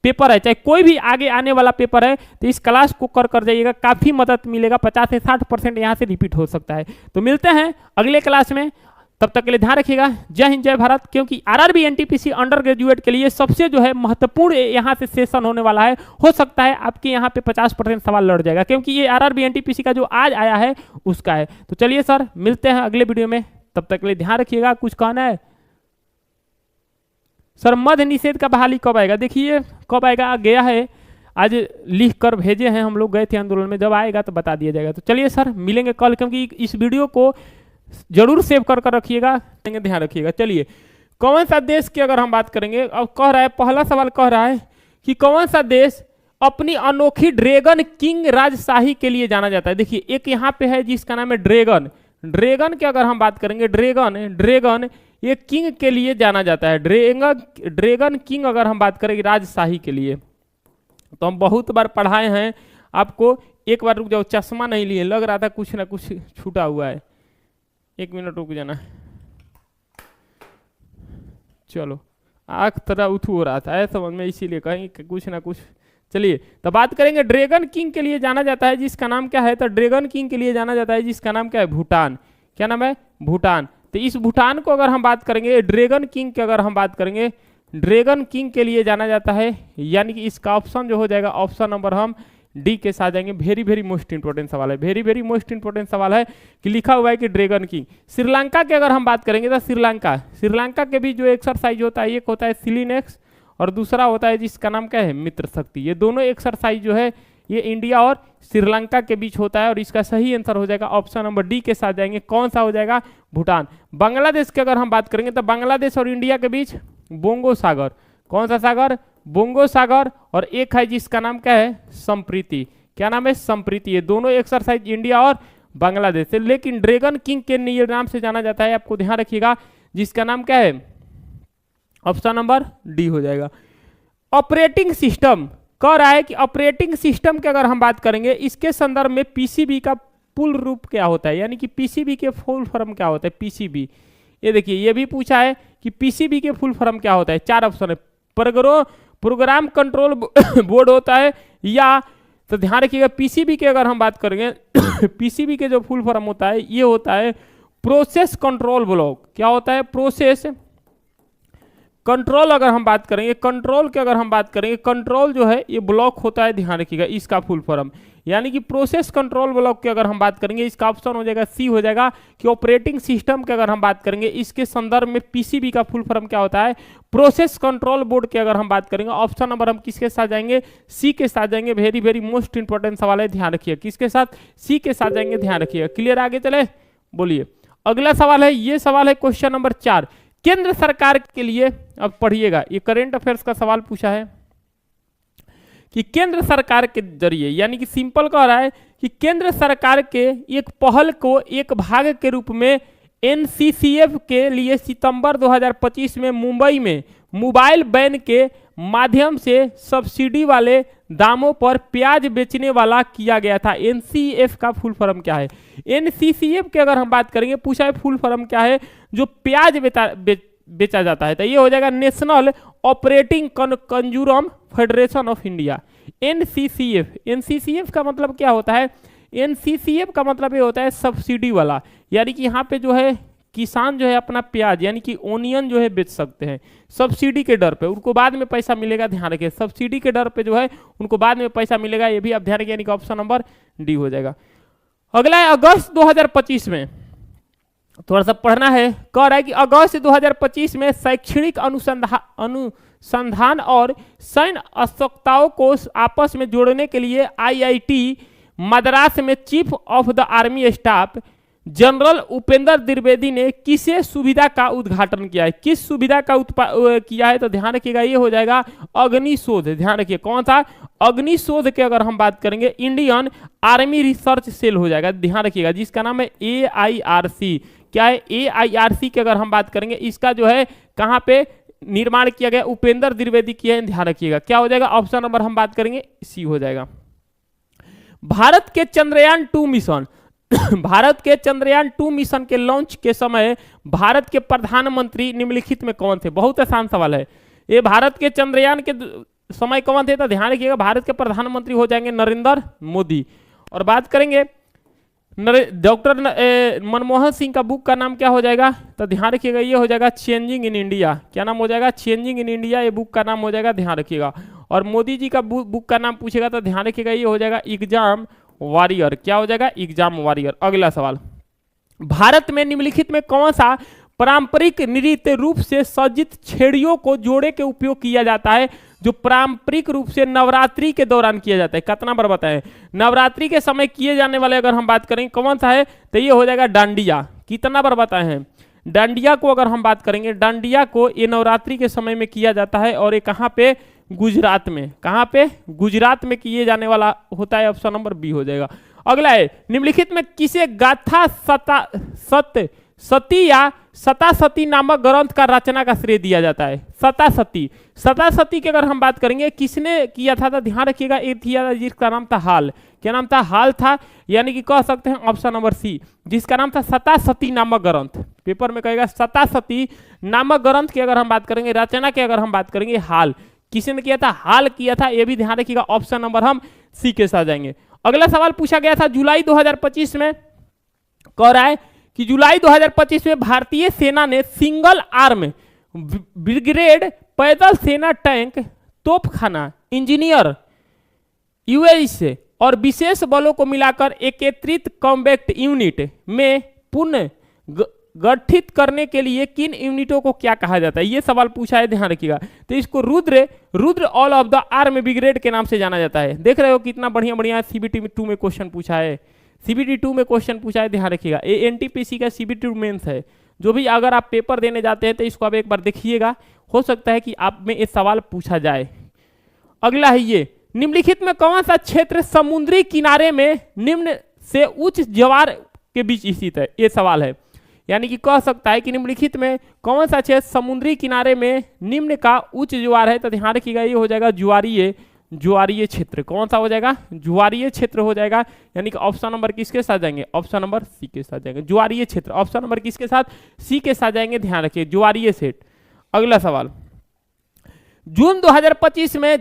पेपर है, चाहे कोई भी आगे आने वाला पेपर है, तो इस क्लास को कर जाइएगा, काफ़ी मदद मिलेगा। 50 से 60% यहाँ से रिपीट हो सकता है। तो मिलते हैं अगले क्लास में, तब तक के लिए ध्यान रखिएगा। जय हिंद, जय भारत। क्योंकि आरआरबी एनटीपीसी अंडर ग्रेजुएट के लिए सबसे जो है महत्वपूर्ण यहाँ से सेशन होने वाला है। हो सकता है आपके यहाँ पे 50% सवाल लड़ जाएगा, क्योंकि ये आरआरबी एनटीपीसी का जो आज आया है उसका है। तो चलिए सर, मिलते हैं अगले वीडियो में, तब तक के लिए ध्यान रखिएगा। कुछ कहना है सर? मध्य निषेध का बहाली कब आएगा? देखिए कब आएगा, गया है, आज लिख कर भेजे हैं, हम लोग गए थे आंदोलन में, जब आएगा तो बता दिया जाएगा। तो चलिए सर, मिलेंगे कल, क्योंकि इस वीडियो को जरूर सेव कर रखिएगा, ध्यान रखिएगा। चलिए कौन सा देश की अगर हम बात करेंगे, अब कह रहा है पहला सवाल कह रहा है कि कौन सा देश अपनी अनोखी ड्रैगन किंग राजशाही के लिए जाना जाता है। देखिए एक यहाँ पे है जिसका नाम है ड्रैगन, ड्रैगन की अगर हम बात करेंगे, ड्रैगन ये किंग के लिए जाना जाता है। ड्रैगन किंग अगर हम बात करेंगे राजशाही के लिए, तो हम बहुत बार पढ़ाए हैं आपको। एक बार रुक जाओ, चश्मा नहीं लिए, लग रहा था कुछ ना कुछ छूटा हुआ है, 1 मिनट रुक जाना। चलो आँख थोड़ा उठू हो रहा था है समझ में, इसीलिए कहीं कुछ ना कुछ। चलिए तो बात करेंगे ड्रैगन किंग के लिए जाना जाता है जिसका नाम क्या है, तो ड्रैगन किंग के लिए जाना जाता है जिसका नाम क्या है, भूटान। क्या नाम है, भूटान। तो इस भूटान को अगर हम बात करेंगे, ड्रैगन किंग की अगर हम बात करेंगे, ड्रैगन किंग के लिए जाना जाता है, यानी कि इसका ऑप्शन जो हो जाएगा ऑप्शन नंबर हम डी के साथ जाएंगे। वेरी वेरी मोस्ट इंपॉर्टेंट सवाल है, वेरी वेरी मोस्ट इंपॉर्टेंट सवाल है कि लिखा हुआ है कि ड्रैगन किंग। श्रीलंका की अगर हम बात करेंगे तो श्रीलंका के भी जो एक्सरसाइज होता है, एक होता है सिलिनेक्स और दूसरा होता है जिसका नाम क्या है, मित्र शक्ति। ये दोनों एक्सरसाइज जो है ये इंडिया और श्रीलंका के बीच होता है और इसका सही आंसर हो जाएगा ऑप्शन नंबर डी के साथ जाएंगे। कौन सा हो जाएगा, भूटान। बांग्लादेश की अगर हम बात करेंगे तो बांग्लादेश और इंडिया के बीच बोंगो सागर। कौन सा सागर, बोंगो सागर। और एक है जिसका नाम क्या है, संप्रीति। क्या नाम है, संप्रीति। ये दोनों एक्सरसाइज इंडिया और बांग्लादेश से, लेकिन ड्रैगन किंग के नाम से जाना जाता है, आपको ध्यान रखिएगा, जिसका नाम क्या है, ऑप्शन नंबर डी हो जाएगा। ऑपरेटिंग सिस्टम कह रहा है कि ऑपरेटिंग सिस्टम की अगर हम बात करेंगे, इसके संदर्भ में पीसीबी का पूर्ण रूप क्या होता है, यानी कि पीसीबी के फुल फॉर्म क्या होता है, पीसीबी। ये देखिए ये भी पूछा है कि पीसीबी के फुल फॉर्म क्या होता है। 4 ऑप्शन है, प्रोग्राम कंट्रोल बोर्ड होता है, या तो ध्यान रखिएगा पीसीबी के अगर हम बात करेंगे पीसीबी के जो फुल फॉर्म होता है ये होता है प्रोसेस कंट्रोल ब्लॉक। क्या होता है, प्रोसेस कंट्रोल। अगर हम बात करेंगे कंट्रोल की अगर हम बात करेंगे, कंट्रोल जो है ये ब्लॉक होता है, ध्यान रखिएगा इसका फुल फॉर्म, यानी कि प्रोसेस कंट्रोल ब्लॉक की अगर हम बात करेंगे, इसका ऑप्शन हो जाएगा सी हो जाएगा कि ऑपरेटिंग सिस्टम की अगर हम बात करेंगे, इसके संदर्भ में पीसीबी का फुल फॉर्म क्या होता है, प्रोसेस कंट्रोल बोर्ड की अगर हम बात करेंगे, ऑप्शन नंबर हम किसके साथ जाएंगे, सी के साथ जाएंगे। वेरी वेरी मोस्ट इंपॉर्टेंट सवाल है, ध्यान रखिए किसके साथ, सी के साथ जाएंगे, ध्यान रखिएगा। क्लियर, आगे चले, बोलिए। अगला सवाल है, ये सवाल है क्वेश्चन नंबर 4, केंद्र सरकार के लिए। अब पढ़िएगा, ये करंट अफेयर्स का सवाल पूछा है कि केंद्र सरकार के जरिए, यानी कि सिंपल कह रहा है कि केंद्र सरकार के एक पहल को एक भाग के रूप में एनसीसीएफ के लिए सितंबर 2025 में मुंबई में मोबाइल वैन के माध्यम से सब्सिडी वाले दामों पर प्याज बेचने वाला किया गया था। एनसीएफ का फुल फॉर्म क्या है, एनसीसीएफ की अगर हम बात करेंगे, पूछा है फुल फॉर्म क्या है, जो प्याज बेचा जाता है, तो ये हो जाएगा national operating consumer federation of India. NCCF, NCCF का मतलब क्या होता है, एनसीसीएफ का मतलब ये होता है सब्सिडी वाला, यानी कि यहाँ पे जो है किसान जो है अपना प्याज यानी कि ओनियन जो है बेच सकते हैं सब्सिडी के डर पे, उनको बाद में पैसा मिलेगा, ध्यान रखिए सब्सिडी के डर पे जो है उनको बाद में पैसा मिलेगा, ये भी आप ध्यान रखिए, यानी कि ऑप्शन नंबर डी हो जाएगा। अगला है अगस्त 2025 में, थोड़ा सा पढ़ना है, कह रहा है कि अगस्त 2025 में शैक्षणिक अनुसंधान और सैन्य आवश्यकताओं को आपस में जोड़ने के लिए आईआईटी मद्रास में chief of the army staff general Upendra Dwivedi ने किसे सुविधा का उद्घाटन किया है, किस सुविधा का किया है, तो ध्यान रखिएगा ये हो जाएगा अग्निशोध। ध्यान रखिए कौन सा, अग्निशोध के अगर हम बात करेंगे इंडियन आर्मी रिसर्च सेल हो जाएगा, ध्यान रखिएगा, जिसका नाम है AIRC। क्या है, AIRC की अगर हम बात करेंगे, इसका जो है कहाँ पे निर्माण किया गया, उपेंद्र द्विवेदी किया है, ध्यान रखिएगा। क्या हो जाएगा, ऑप्शन नंबर हम बात करेंगे सी हो जाएगा। भारत के चंद्रयान 2 मिशन भारत के चंद्रयान 2 मिशन के लॉन्च के समय भारत के प्रधानमंत्री निम्नलिखित में कौन थे, बहुत आसान सवाल है ये। भारत के चंद्रयान के समय कौन थे, तो ध्यान रखिएगा भारत के प्रधानमंत्री हो जाएंगे नरेंद्र मोदी। और बात करेंगे डॉक्टर मनमोहन सिंह का बुक का नाम क्या हो जाएगा, तो ध्यान रखिएगा ये हो जाएगा चेंजिंग इन इंडिया। क्या नाम हो जाएगा, चेंजिंग इन इंडिया, ये बुक का नाम हो जाएगा, ध्यान रखिएगा। और मोदी जी का बुक का नाम पूछेगा तो ध्यान रखिएगा ये हो जाएगा एग्जाम वॉरियर। क्या हो जाएगा, एग्जाम वॉरियर। अगला सवाल, भारत में निम्नलिखित में कौन सा पारंपरिक नृत्य रूप से सज्जित छेड़ियों को जोड़े के उपयोग किया जाता है, जो पारंपरिक रूप से नवरात्रि के दौरान किया जाता है। कितना बार बताएं, नवरात्रि के समय किए जाने वाले अगर हम बात करें कौन सा है, तो ये हो जाएगा डांडिया। कितना बार बताए हैं, डांडिया को अगर हम बात करेंगे, डांडिया को ये नवरात्रि के समय में किया जाता है और ये कहाँ पे, गुजरात में। कहाँ पे, गुजरात में किए जाने वाला होता है। ऑप्शन नंबर बी हो जाएगा। अगला है, निम्नलिखित में किसे गाथा सती या सतासती नामक ग्रंथ का रचना का श्रेय दिया जाता है। सतासती, सतासती की अगर हम बात करेंगे किसने किया था, तो ध्यान रखिएगा ये किया जिसका नाम था हाल। क्या नाम था, हाल था, यानी कि कह सकते हैं ऑप्शन नंबर सी, जिसका नाम था सतासती नामक ग्रंथ। पेपर में कहेगा सतासती नामक ग्रंथ की अगर हम बात करेंगे, रचना की अगर हम बात करेंगे, हाल किसने किया था, हाल किया था। ये भी ध्यान रखिएगा, ऑप्शन नंबर हम सी के साथ जाएंगे। अगला सवाल पूछा गया था जुलाई 2025 में, कह रहा है कि जुलाई 2025 में भारतीय सेना ने सिंगल आर्म ब्रिगेड, पैदल सेना, टैंक, तोपखाना, इंजीनियर, यूएस और विशेष बलों को मिलाकर एकीकृत कॉम्बैट यूनिट में पुनः गठित करने के लिए किन यूनिटों को क्या कहा जाता है। यह सवाल पूछा है, ध्यान रखिएगा। तो इसको Rudra all of the arm brigade के नाम से जाना जाता है। देख रहे हो कितना बढ़िया बढ़िया सीबीटी 2 में क्वेश्चन पूछा है, सीबीटी 2 में क्वेश्चन पूछा है, ध्यान रखिएगा। ये एनटीपीसी का सीबीटी 2 मेंस है। जो भी अगर आप पेपर देने जाते हैं तो इसको आप एक बार देखिएगा, हो सकता है कि आप में ये सवाल पूछा जाए। अगला है ये, निम्नलिखित में कौन सा क्षेत्र समुद्री किनारे में निम्न से उच्च ज्वार के बीच स्थित है। ये सवाल है, यानी कि कह सकता है कि निम्नलिखित में कौन सा क्षेत्र समुद्री किनारे में निम्न का उच्च ज्वार है। तो ध्यान रखिएगा ये हो जाएगा ज्वारीय क्षेत्र। कौन सा हो जाएगा, ज्वारीय क्षेत्र हो जाएगा। यानी कि ऑप्शन नंबर किसके साथ जाएंगे, ऑप्शन नंबर सी के साथ जाएंगे, ज्वारीय क्षेत्र। ऑप्शन नंबर किसके साथ, सी के साथ जाएंगे, ध्यान रखिए, ज्वारीय क्षेत्र। अगला सवाल, जून 2025 में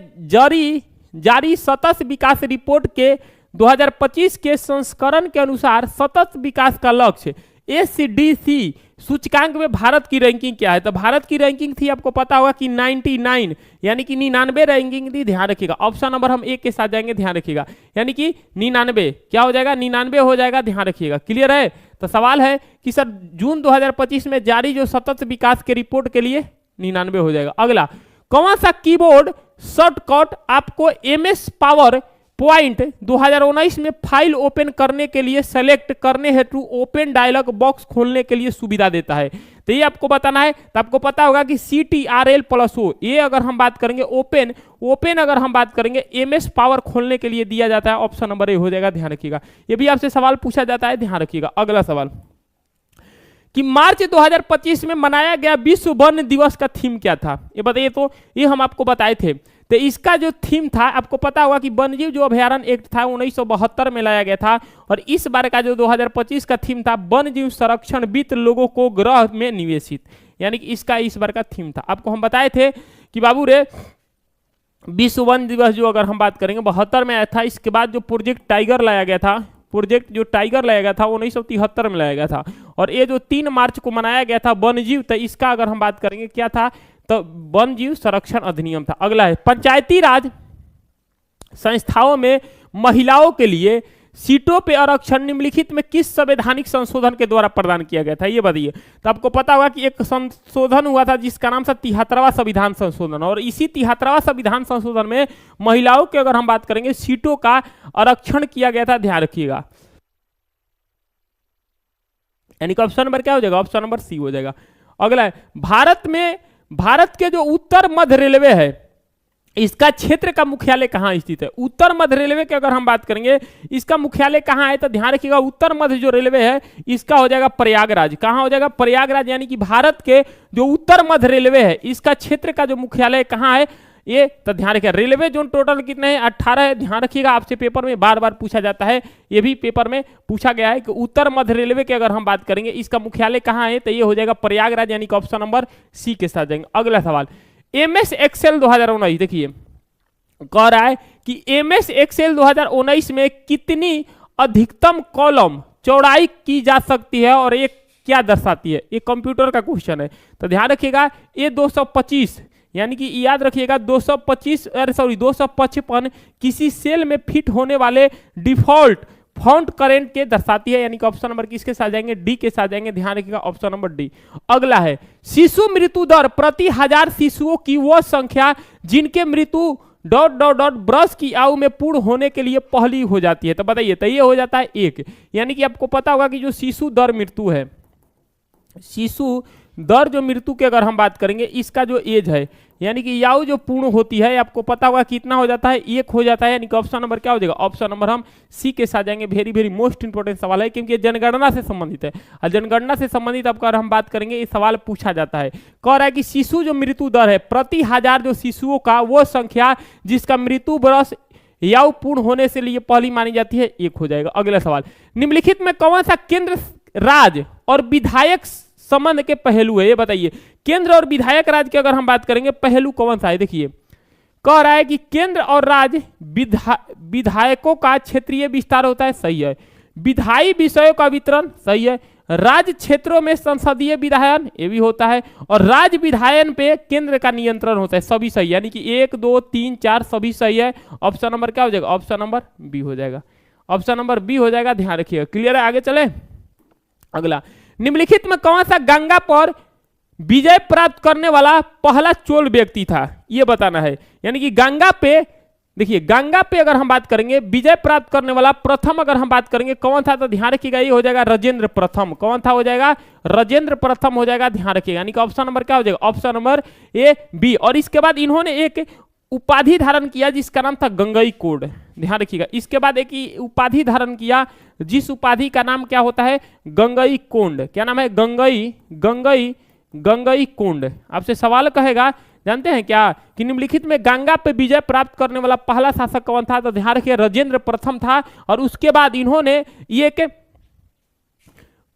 जारी सतत विकास रिपोर्ट के 2025 के संस्करण के अनुसार सतत विकास का लक्ष्य एसडीसी सूचकांक में भारत की रैंकिंग क्या है। तो भारत की रैंकिंग थी, आपको पता होगा कि 99, यानी कि 99 रैंकिंग थी। ध्यान रखिएगा, ऑप्शन नंबर हम एक के साथ जाएंगे, ध्यान रखिएगा, यानी कि 99 क्या हो जाएगा, 99 हो जाएगा, ध्यान रखिएगा। क्लियर है। तो सवाल है कि सर जून 2025 में जारी जो सतत विकास के रिपोर्ट के लिए 99 हो जाएगा। अगला, कौन सा कीबोर्ड शॉर्टकट आपको एमएस पावर पॉइंट 2019 में फाइल ओपन करने के लिए सेलेक्ट करने हेतु ओपन डायलॉग बॉक्स खोलने के लिए सुविधा देता है। तो ये आपको बताना है। तो आपको पता होगा कि CTRL+O, ये अगर हम बात करेंगे ओपन अगर हम बात करेंगे एमएस पावर खोलने के लिए दिया जाता है। ऑप्शन नंबर ए हो जाएगा, ध्यान रखिएगा। ये भी आपसे सवाल पूछा जाता है, ध्यान रखिएगा। अगला सवाल, कि मार्च 2025 में मनाया गया विश्व वन दिवस का थीम क्या था। ये बताइए। तो ये हम आपको बताए थे। तो इसका जो थीम था, आपको पता होगा कि वन्यजीव जो अभ्यारण्य एक्ट था 1972 में लाया गया था, और इस बार का जो 2025 का थीम था वन्यजीव संरक्षण वित्त लोगों को ग्रह में निवेशित, यानी कि इसका इस बार का थीम था। आपको हम बताए थे कि बाबू रे विश्व वन दिवस जो अगर हम बात करेंगे 72 में आया था। इसके बाद जो प्रोजेक्ट टाइगर लाया गया था, प्रोजेक्ट जो टाइगर लाया गया था 1973 में लाया गया था, और ये जो 3 मार्च को मनाया गया था वन्यजीव, तो इसका अगर हम बात करेंगे क्या था, तो वन्यजीव संरक्षण अधिनियम था। अगला है, पंचायती राज संस्थाओं में महिलाओं के लिए सीटों पे आरक्षण निम्नलिखित में किस संवैधानिक संशोधन के द्वारा प्रदान किया गया था, ये बताइए। तो आपको पता होगा कि एक संशोधन हुआ था जिसका नाम था 73वां संविधान संशोधन, और इसी 73वां संविधान संशोधन में महिलाओं की अगर हम बात करेंगे सीटों का आरक्षण किया गया था, ध्यान रखिएगा। यानी कि ऑप्शन नंबर क्या हो जाएगा, ऑप्शन नंबर सी हो जाएगा। अगला है, भारत के जो उत्तर मध्य रेलवे है इसका क्षेत्र का मुख्यालय कहां स्थित है। उत्तर मध्य रेलवे की अगर हम बात करेंगे इसका मुख्यालय कहां है, तो ध्यान रखिएगा उत्तर मध्य जो रेलवे है इसका हो जाएगा प्रयागराज। कहां हो जाएगा, प्रयागराज। यानी कि भारत के जो उत्तर मध्य रेलवे है इसका क्षेत्र का जो मुख्यालय कहां है, ये तो ध्यान रखिएगा। रेलवे जोन टोटल कितने हैं, 18 है। ध्यान रखिएगा, आपसे पेपर में बार बार पूछा जाता है, ये भी पेपर में पूछा गया है कि उत्तर मध्य रेलवे की अगर हम बात करेंगे इसका मुख्यालय कहां है, तो ये हो जाएगा प्रयागराज, यानी कि ऑप्शन नंबर सी के साथ जाएंगे। अगला सवाल, MS एक्सेल 2019, देखिए कह रहा है कि MS एक्सेल 2019 में कितनी अधिकतम कॉलम चौड़ाई की जा सकती है और ये क्या दर्शाती है। ये कंप्यूटर का क्वेश्चन है, तो ध्यान रखिएगा ये 225, यानी कि याद रखिएगा 255 किसी सेल में फिट होने वाले डिफॉल्ट फाउंड करंट के दर्शाती है, यानी कि ऑप्शन नंबर किसके साथ जाएंगे, डी के साथ जाएंगे, ध्यान रखिएगा ऑप्शन नंबर डी। अगला है, शिशु मृत्यु दर प्रति 1000 शिशुओं की वह संख्या जिनके मृत्यु ... ब्रश की आयु में पूर्ण होने के लिए पहली हो जाती है। तो बताइए, तो ये हो जाता है 1, यानी कि आपको पता होगा कि जो शिशु दर मृत्यु है शिशु दर जो मृत्यु की अगर हम बात करेंगे, इसका जो एज है यानी कि याऊ जो पूर्ण होती है, आपको पता होगा कितना हो जाता है, 1 हो जाता है, यानी कि ऑप्शन नंबर क्या हो जाएगा, ऑप्शन नंबर हम सी के साथ जाएंगे। वेरी वेरी मोस्ट इंपोर्टेंट सवाल है, क्योंकि ये जनगणना से संबंधित है और जनगणना से संबंधित अब अगर हम बात करेंगे ये सवाल पूछा जाता है। कह रहा है कि शिशु जो मृत्यु दर है प्रति 1000 जो शिशुओं का वो संख्या जिसका मृत्यु बरस याऊ पूर्ण होने से लिए पहली मानी जाती है, 1 हो जाएगा। अगला सवाल, निम्नलिखित में कौन सा केंद्र राज्य और विधायक संबंध के पहलू है, ये बताइए। केंद्र और विधायक राज्य की अगर हम बात करेंगे पहलू कौन सा है, देखिए कह रहा है कि केंद्र और राज्य विधायकों का क्षेत्रीय विस्तार होता है, सही है। विधायी विषयों का वितरण, सही है। राज्य क्षेत्रों में संसदीय विधायन, ये भी होता है। और राज्य विधायन पे केंद्र का नियंत्रण होता है, सभी सही, यानी कि 1 2 3 4 सभी सही है। ऑप्शन नंबर क्या हो जाएगा, ऑप्शन नंबर बी हो जाएगा, ऑप्शन नंबर बी हो जाएगा, ध्यान रखिएगा। क्लियर है, आगे चले। अगला, निम्नलिखित में कौन सा गंगा पर विजय प्राप्त करने वाला पहला चोल व्यक्ति था, यह बताना है। यानी कि गंगा पे, देखिए गंगा पे अगर हम बात करेंगे विजय प्राप्त करने वाला प्रथम अगर हम बात करेंगे कौन था, तो ध्यान रखिएगा ये हो जाएगा राजेंद्र प्रथम। कौन था हो जाएगा, राजेंद्र प्रथम हो जाएगा, ध्यान रखिएगा। यानी कि ऑप्शन नंबर क्या हो जाएगा, ऑप्शन नंबर ए बी। और इसके बाद इन्होंने एक उपाधि धारण किया जिसका नाम था गंगई कोड, ध्यान रखिएगा। इसके बाद एक उपाधि धारण किया जिस उपाधि का नाम क्या होता है, गंगई कोंड। क्या नाम है, गंगई गंगई गंगई कोंड। आपसे सवाल कहेगा जानते हैं क्या कि निम्नलिखित में गंगा पे विजय प्राप्त करने वाला पहला शासक कौन था, तो ध्यान रखिए राजेंद्र प्रथम था। और उसके बाद इन्होंने ये एक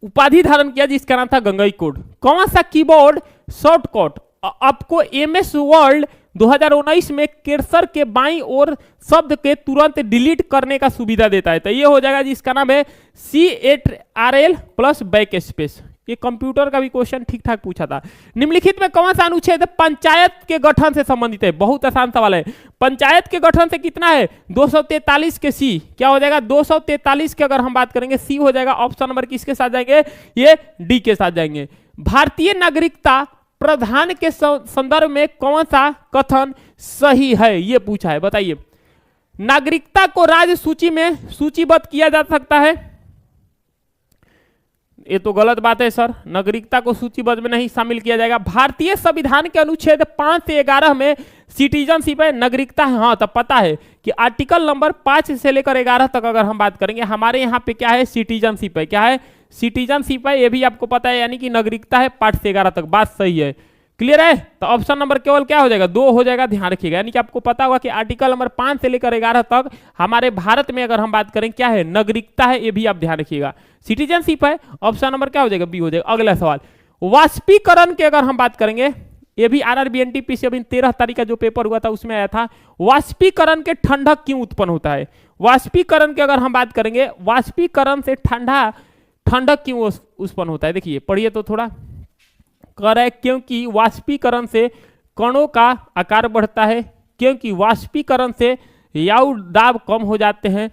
उपाधि धारण किया जिसका नाम था गंगई कोड। कौन सा कीबोर्ड शॉर्टकट आपको एमएस वर्ल्ड 2019 में कर्सर के बाईं ओर शब्द के तुरंत डिलीट करने का सुविधा देता है, तो ये हो जाएगा जिसका नाम है C8RL प्लस बैक स्पेस। ये कंप्यूटर का भी क्वेश्चन ठीक ठाक पूछा था। निम्नलिखित में कौन सा अनुच्छेद पंचायत के गठन से संबंधित है, बहुत आसान सवाल है। पंचायत के गठन से कितना है, 243 के सी, क्या हो जाएगा 243 के अगर हम बात करेंगे सी हो जाएगा। ऑप्शन नंबर किसके साथ जाएंगे, ये डी के साथ जाएंगे। भारतीय नागरिकता प्रावधान के संदर्भ में कौन सा कथन सही है, ये पूछा है, बताइए। नागरिकता को राज्य सूची में सूचीबद्ध किया जा सकता है, ये तो गलत बात है सर, नागरिकता को सूचीबद्ध में नहीं शामिल किया जाएगा। भारतीय संविधान के अनुच्छेद 5 से 11 में सिटीजनशिप है, नागरिकता है, हाँ तब पता है कि आर्टिकल नंबर 5 से लेकर 11 तक अगर हम बात करेंगे हमारे यहाँ पे क्या है, सिटीजनशिप है। क्या है, सिटीजनशिप है, ये भी आपको पता है, यानी कि नागरिकता है 5 से 11 तक, बात सही है। क्लियर है, तो ऑप्शन नंबर केवल क्या हो जाएगा, 2 हो जाएगा, ध्यान रखिएगा। यानी कि आपको पता होगा कि आर्टिकल नंबर 5 से लेकर 11 तक हमारे भारत में अगर हम बात करें क्या है, नागरिकता है, ये भी आप ध्यान रखिएगा। सिटीजनशिप है, ऑप्शन नंबर क्या हो जाएगा, बी हो जाएगा। अगला सवाल, वाष्पीकरण की अगर हम बात करेंगे, ये भी RRBNTP से अभी 13 तारीख का जो पेपर हुआ था उसमें आया था। वाष्पीकरण के ठंडक क्यों उत्पन्न होता है, वाष्पीकरण की अगर हम बात करेंगे, वाष्पीकरण से ठंडक क्यों उत्पन्न होता है, देखिए पढ़िए तो थोड़ा। कह रहा है क्योंकि वाष्पीकरण से कणों का आकार बढ़ता है, क्योंकि वाष्पीकरण से याऊ दाब कम हो जाते हैं,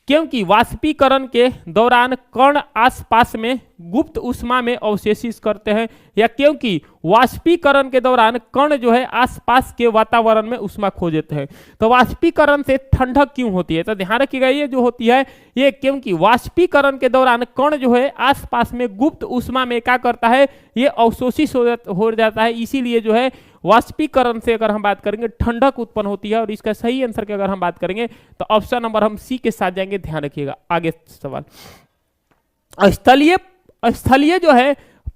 क्योंकि वाष्पीकरण के दौरान कण आसपास में गुप्त ऊष्मा में अवशेषित करते हैं, या क्योंकि वाष्पीकरण के दौरान कण जो है आसपास के वातावरण में ऊष्मा खो देते हैं। तो वाष्पीकरण से ठंडक क्यों होती है, तो ध्यान रखिएगा ये जो होती है ये क्योंकि वाष्पीकरण के दौरान कण जो है आसपास में गुप्त ऊष्मा में क्या करता है, ये अवशोषित हो जाता है, इसीलिए जो है वाष्पीकरण से अगर हम बात करेंगे ठंडक उत्पन्न होती है। और इसका सही आंसर की अगर हम बात करेंगे तो ऑप्शन नंबर हम सी के साथ जाएंगे, ध्यान रखिएगा। आगे सवाल, स्थलीय जो है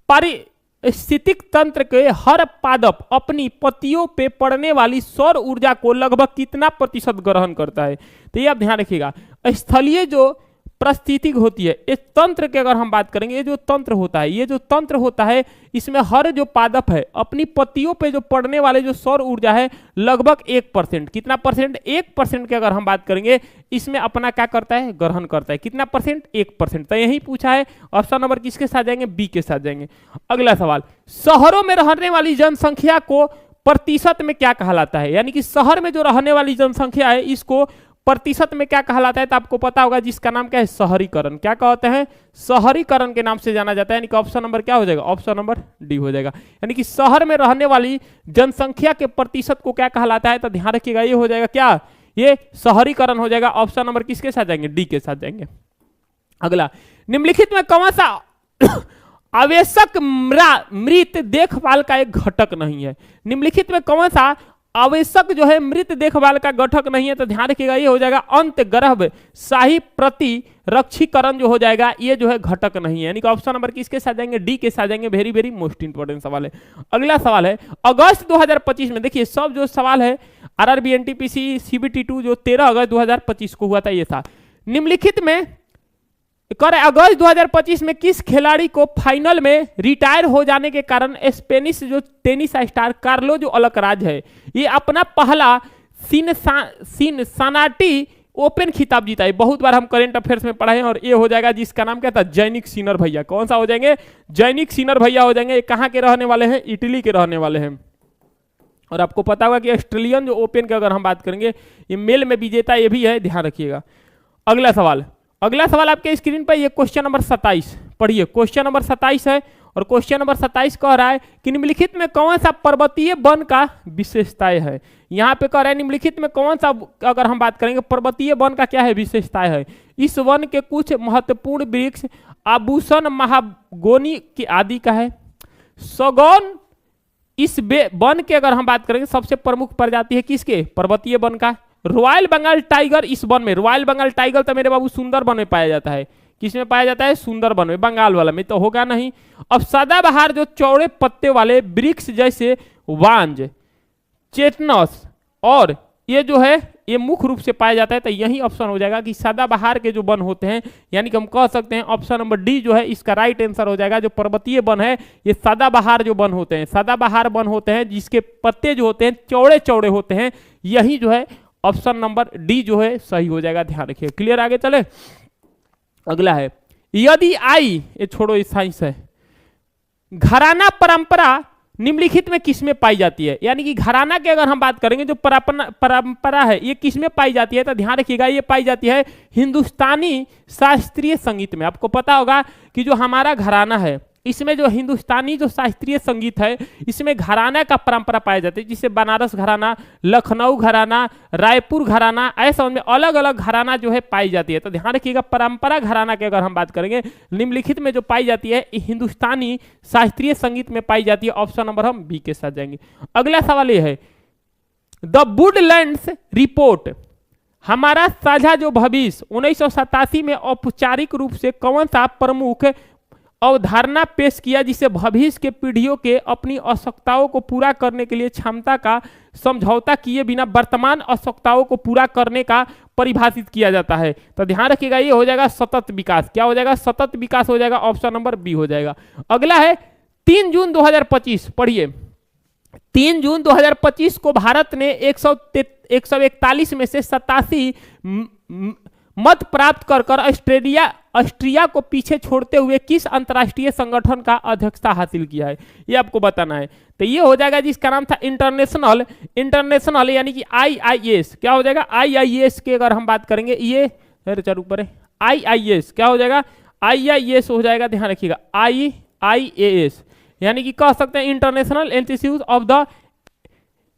पारिस्थितिक तंत्र के हर पादप अपनी पत्तियों पे पड़ने वाली सौर ऊर्जा को लगभग कितना प्रतिशत ग्रहण करता है, तो ये आप ध्यान रखिएगा। स्थलीय जो पारिस्थितिक होती है इस तंत्र की अगर हम बात करेंगे, ये जो तंत्र होता है, ये जो तंत्र होता है इसमें हर जो पादप है अपनी पत्तियों पे जो पड़ने वाले जो सौर ऊर्जा है लगभग 1%, कितना परसेंट, 1% की अगर हम बात करेंगे इसमें अपना क्या करता है, ग्रहण करता है, कितना परसेंट, 1%। तो यही पूछा है, ऑप्शन नंबर किसके साथ जाएंगे, बी के साथ जाएंगे। अगला सवाल, शहरों में रहने वाली जनसंख्या को प्रतिशत में क्या कहलाता है, यानी कि शहर में जो रहने वाली जनसंख्या है इसको प्रतिशत में क्या कहलाता है, तो आपको पता होगा जिसका नाम क्या है, शहरीकरण। क्या कहते हैं, शहरीकरण के नाम से जाना जाता है, यानी कि ऑप्शन नंबर क्या हो जाएगा, ऑप्शन नंबर डी हो जाएगा। यानी कि शहर में रहने वाली जनसंख्या के प्रतिशत को क्या कहलाता है, तो ध्यान रखिएगा ये हो जाएगा क्या, ये शहरीकरण हो जाएगा। ऑप्शन नंबर किसके साथ जाएंगे, डी के साथ जाएंगे। अगला, निम्नलिखित में कौन सा आवश्यक मृत देखभाल का एक घटक नहीं है। निम्नलिखित में कौन सा आवश्यक जो है मृत देखभाल का घटक नहीं है? तो ध्यान रखिएगा, ये हो जाएगा अंत गर्भ शाही प्रतिरक्षीकरण जो हो जाएगा, ये जो है घटक नहीं है। यानी कि ऑप्शन नंबर किसके साथ जाएंगे? डी के साथ जाएंगे। वेरी वेरी मोस्ट इंपोर्टेंट सवाल है। अगला सवाल है अगस्त 2025 में, देखिए सब जो सवाल है आरआरबी, एनटीपीसी, सीबीटी 2 जो 13 अगस्त 2025 को हुआ था, ये था। निम्नलिखित में अगस्त 2025 में किस खिलाड़ी को फाइनल में रिटायर हो जाने के कारण स्पेनिश जो टेनिस स्टार कार्लो जो अलकराज है, ये अपना पहला सिनसानाटी ओपन खिताब जीता है। बहुत बार हम करंट अफेयर्स में पढ़े हैं, और ये हो जाएगा जिसका नाम क्या था? जैनिक सिनर भैया। कौन सा हो जाएंगे? जैनिक सिनर भैया हो जाएंगे। ये कहाँ के रहने वाले हैं? इटली के रहने वाले हैं। और आपको पता होगा कि ऑस्ट्रेलियन जो ओपन की अगर हम बात करेंगे, ये मेल में विजेता ये भी है, ध्यान रखिएगा। अगला सवाल आपके स्क्रीन पर, ये क्वेश्चन नंबर 27 पढ़िए। क्वेश्चन नंबर 27 है, और क्वेश्चन नंबर 27 कह रहा है कि निम्नलिखित में कौन सा पर्वतीय वन का विशेषताएं है? यहाँ पे कह रहा है निम्नलिखित में कौन सा, अगर हम बात करेंगे पर्वतीय वन का क्या है? विशेषताएं है। इस वन के कुछ महत्वपूर्ण वृक्ष आभूषण महागोनी की आदि का है। सगौन इस वन के अगर हम बात करेंगे सबसे प्रमुख प्रजाति है किसके? पर्वतीय वन का। रॉयल बंगाल टाइगर इस वन में, रॉयल बंगाल टाइगर तो मेरे बाबू सुंदरबन में पाया जाता है। किसमें पाया जाता है? सुंदरबन में, बंगाल वाला में तो होगा नहीं। अब सदाबहार जो चौड़े पत्ते वाले वृक्ष जैसे वांज, चेटनस और ये जो है ये मुख्य रूप से पाया जाता है, तो यही ऑप्शन हो जाएगा कि सदाबहार के जो वन होते हैं, यानी कि हम कह सकते हैं ऑप्शन नंबर डी जो है इसका राइट आंसर हो जाएगा। जो पर्वतीय वन है ये सदाबहार जो वन होते हैं, सदाबहार वन होते हैं जिसके पत्ते जो होते हैं चौड़े चौड़े होते हैं, यही जो है ऑप्शन नंबर डी जो है सही हो जाएगा। ध्यान रखिए। क्लियर? आगे चले। अगला है यदि आई, ये छोड़ो, ये साइंस है। घराना परंपरा निम्नलिखित में किसमें पाई जाती है? यानी कि घराना की अगर हम बात करेंगे जो परंपरा है ये किसमें पाई जाती है? तो ध्यान रखिएगा, ये पाई जाती है हिंदुस्तानी शास्त्रीय संगीत में। आपको पता होगा कि जो हमारा घराना है इसमें जो हिंदुस्तानी जो शास्त्रीय संगीत है इसमें घराना का परंपरा पाया जाता है, जिसे बनारस घराना, लखनऊ घराना, रायपुर घराना, ऐसा उनमें अलग अलग घराना जो है पाई जाती है। तो ध्यान रखिएगा परंपरा घराना की अगर हम बात करेंगे निम्नलिखित में जो पाई जाती है हिंदुस्तानी शास्त्रीय संगीत में पाई जाती है। ऑप्शन नंबर हम बी के साथ जाएंगे। अगला सवाल ये है द वुडलैंड्स रिपोर्ट हमारा साझा जो भविष्य 1987 में औपचारिक रूप से कौन सा प्रमुख अवधारणा पेश किया जिसे भविष्य के पीढ़ियों के अपनी आवश्यकताओं को पूरा करने के लिए क्षमता का समझौता किए बिना वर्तमान आवश्यकताओं को पूरा करने का परिभाषित किया जाता है? तो ध्यान रखिएगा ये हो जाएगा सतत विकास। क्या हो जाएगा? सतत विकास हो जाएगा। ऑप्शन नंबर बी हो जाएगा। अगला है 3 जून 2025 पढ़िए। 3 जून 2025 को भारत ने 141 में से 87 मत प्राप्त कर ऑस्ट्रिया को पीछे छोड़ते हुए किस अंतर्राष्ट्रीय संगठन का अध्यक्षता हासिल किया है? ये आपको बताना है। तो ये हो जाएगा जिसका नाम था इंटरनेशनल यानी कि IIS। क्या हो जाएगा? IIS के अगर हम बात करेंगे ये ऊपर है IIS। क्या हो जाएगा? IIS हो जाएगा। ध्यान रखिएगा IIAS यानी कि कह सकते हैं international institute of the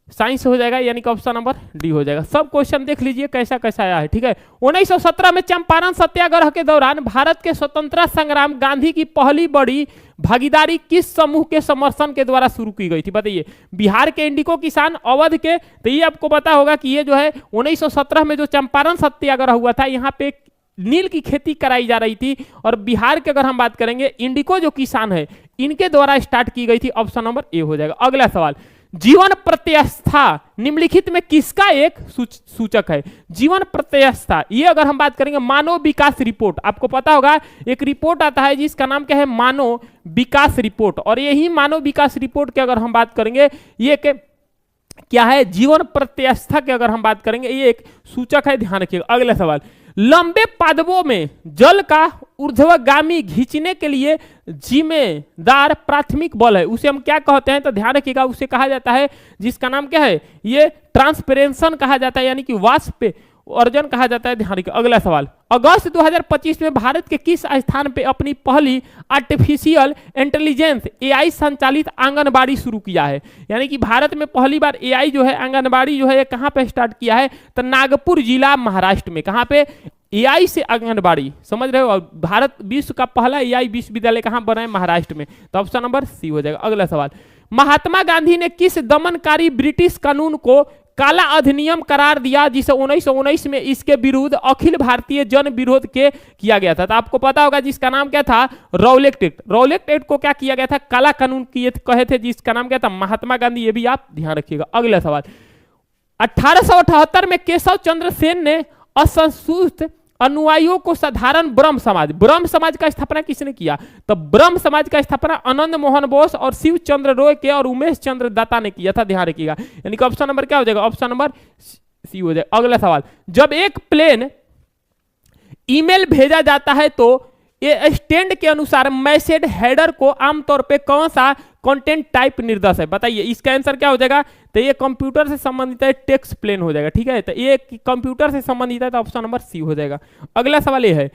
science हो जाएगा, यानी कि ऑप्शन नंबर डी हो जाएगा। सब क्वेश्चन देख लीजिए कैसा कैसा आया है। ठीक है। 1917 में चंपारण सत्याग्रह के दौरान भारत के स्वतंत्रता संग्राम गांधी की पहली बड़ी भागीदारी किस समूह के समर्थन के द्वारा शुरू की गई थी? बताइए। बिहार के इंडिको किसान, अवध के, तो ये आपको पता होगा कि ये जो है 1917 में जो चंपारण सत्याग्रह हुआ था यहाँ पे नील की खेती कराई जा रही थी, और बिहार की अगर हम बात करेंगे इंडिको जो किसान है इनके द्वारा स्टार्ट की गई थी। ऑप्शन नंबर ए हो जाएगा। अगला सवाल जीवन प्रत्यास्था निम्नलिखित में किसका एक सूचक है? जीवन प्रत्यास्था ये अगर हम बात करेंगे मानव विकास रिपोर्ट, आपको पता होगा एक रिपोर्ट आता है जिसका नाम क्या है? मानव विकास रिपोर्ट। और यही मानव विकास रिपोर्ट की अगर हम बात करेंगे ये क्या है? जीवन प्रत्यास्था की अगर हम बात करेंगे ये एक सूचक है। ध्यान रखिएगा। अगला सवाल लंबे पादपों में जल का ऊर्ध्वगामी खींचने के लिए जिम्मेदार प्राथमिक बल है, उसे हम क्या कहते हैं? तो ध्यान रखिएगा उसे कहा जाता है जिसका नाम क्या है? ये ट्रांसपिरेशन कहा जाता है, यानी कि अर्जन कहा जाता है। ध्यान रखिए। अगला सवाल, अगस्त 2025 में भारत के किस स्थान पे अपनी पहली आर्टिफिशियल इंटेलिजेंस एआई संचालित आंगनबाड़ी शुरू किया है? यानी कि भारत में पहली बार एआई जो है आंगनबाड़ी जो है कहां पे स्टार्ट किया है? तो नागपुर जिला महाराष्ट्र में। कहां पे? एआई से आंगनबाड़ी, समझ रहे हो? भारत विश्व का पहला एआई विश्वविद्यालय कहां बना है? महाराष्ट्र में। तो ऑप्शन नंबर सी हो जाएगा। अगला सवाल, महात्मा गांधी ने किस दमनकारी ब्रिटिश कानून को काला अधिनियम करार दिया जिसे 1919 में इसके विरुद्ध अखिल भारतीय जन विरोध के किया गया था? तो आपको पता होगा जिसका नाम क्या था? रौलेट एक्ट। रौलेट एक्ट को क्या किया गया था? काला कानून किए कहे थे, जिसका नाम क्या था? महात्मा गांधी। ये भी आप ध्यान रखिएगा। अगला सवाल, 1878 में केशव चंद्र सेन ने असंतुष्ट अनुयायियों को साधारण ब्रह्म समाज का स्थापना किसने किया? तो ब्रह्म समाज का स्थापना आनंद मोहन बोस और शिव चंद्र रॉय के और उमेश चंद्र दत्ता ने किया था। ध्यान रखिएगा। यानी कि ऑप्शन नंबर क्या हो जाएगा? ऑप्शन नंबर सी हो जाएगा। अगला सवाल, जब एक प्लेन ईमेल भेजा जाता है तो ये स्टैंड के अनुसार मैसेज हेडर को आमतौर पे कौन सा कंटेंट टाइप निर्देश है? बताइए। इसका आंसर क्या हो जाएगा? तो ये कंप्यूटर से संबंधित है, टेक्स्ट प्लेन हो जाएगा। ठीक है, तो ये कंप्यूटर से संबंधित है, तो ऑप्शन नंबर सी हो जाएगा। अगला सवाल ये है,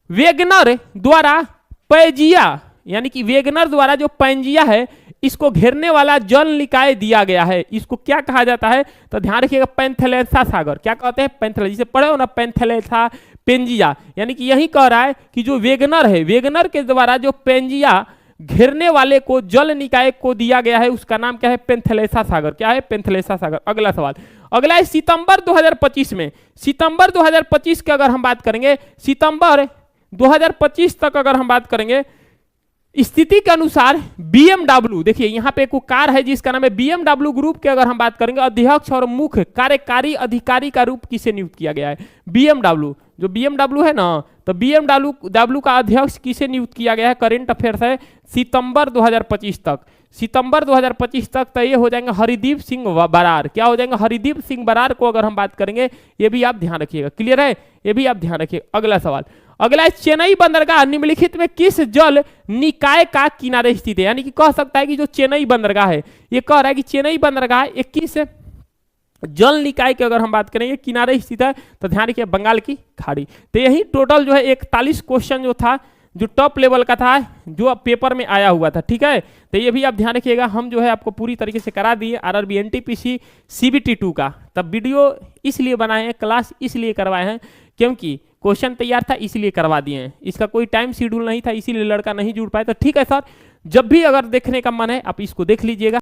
वेगनर द्वारा पैंजिया, यानी कि वेगनर द्वारा जो पैंजिया है इसको घेरने वाला जल निकाय दिया गया है, इसको क्या कहा जाता है? तो ध्यान रखिएगा, पैंथेलेसा सागर। क्या कहते हैं? पैंथेलेसा। जिसे पढ़े हो ना, पैंथेलेसा पेंजिया। यानी कि यही कह रहा है कि जो वेगनर है, वेगनर के द्वारा जो पेंजिया घेरने वाले को जल निकाय को दिया गया है, उसका नाम क्या है? पैंथेलेसा सागर। क्या है? पैंथेलेसा सागर। अगला सवाल, अगला है सितंबर 2025 में, सितंबर 2025 की अगर हम बात करेंगे, सितंबर 2025 तक अगर हम बात करेंगे, स्थिति के अनुसार BMW, देखिए यहां पे एक कार है जिसका नाम है BMW ग्रुप के अगर हम बात करेंगे, अध्यक्ष और मुख्य कार्यकारी अधिकारी का रूप किसे नियुक्त किया गया है? BMW, जो BMW है ना, तो BMW का अध्यक्ष किसे नियुक्त किया गया है? करेंट अफेयर्स है, सितंबर 2025 तक। सितंबर 2025 तक तो ये हो जाएंगे हरिदीप सिंह बरार। क्या हो जाएंगे? हरिदीप सिंह बरार को अगर हम बात करेंगे, ये भी आप ध्यान रखिएगा। क्लियर है? ये भी आप ध्यान रखिएगा। अगला सवाल, अगला है चेन्नई बंदरगाह निम्नलिखित में किस जल निकाय का किनारे स्थित है? यानी कि कह सकता है कि जो चेन्नई बंदरगाह है, ये कह रहा है कि चेन्नई बंदरगाह 21 जल निकाय की अगर हम बात करें, ये किनारे स्थित है। तो ध्यान रखिए, बंगाल की खाड़ी। तो यही टोटल जो है 41 क्वेश्चन जो था, जो टॉप लेवल का था, जो पेपर में आया हुआ था। ठीक है, तो ये भी आप ध्यान रखिएगा। हम जो है आपको पूरी तरीके से करा दिए RRB NTPC CBT 2 का। तब वीडियो इसलिए बनाए हैं, क्लास इसलिए करवाए हैं क्योंकि क्वेश्चन तैयार था, इसलिए करवा दिए हैं। इसका कोई टाइम शेड्यूल नहीं था, इसीलिए लड़का नहीं जुड़ पाया। तो ठीक है सर, जब भी अगर देखने का मन है आप इसको देख लीजिएगा।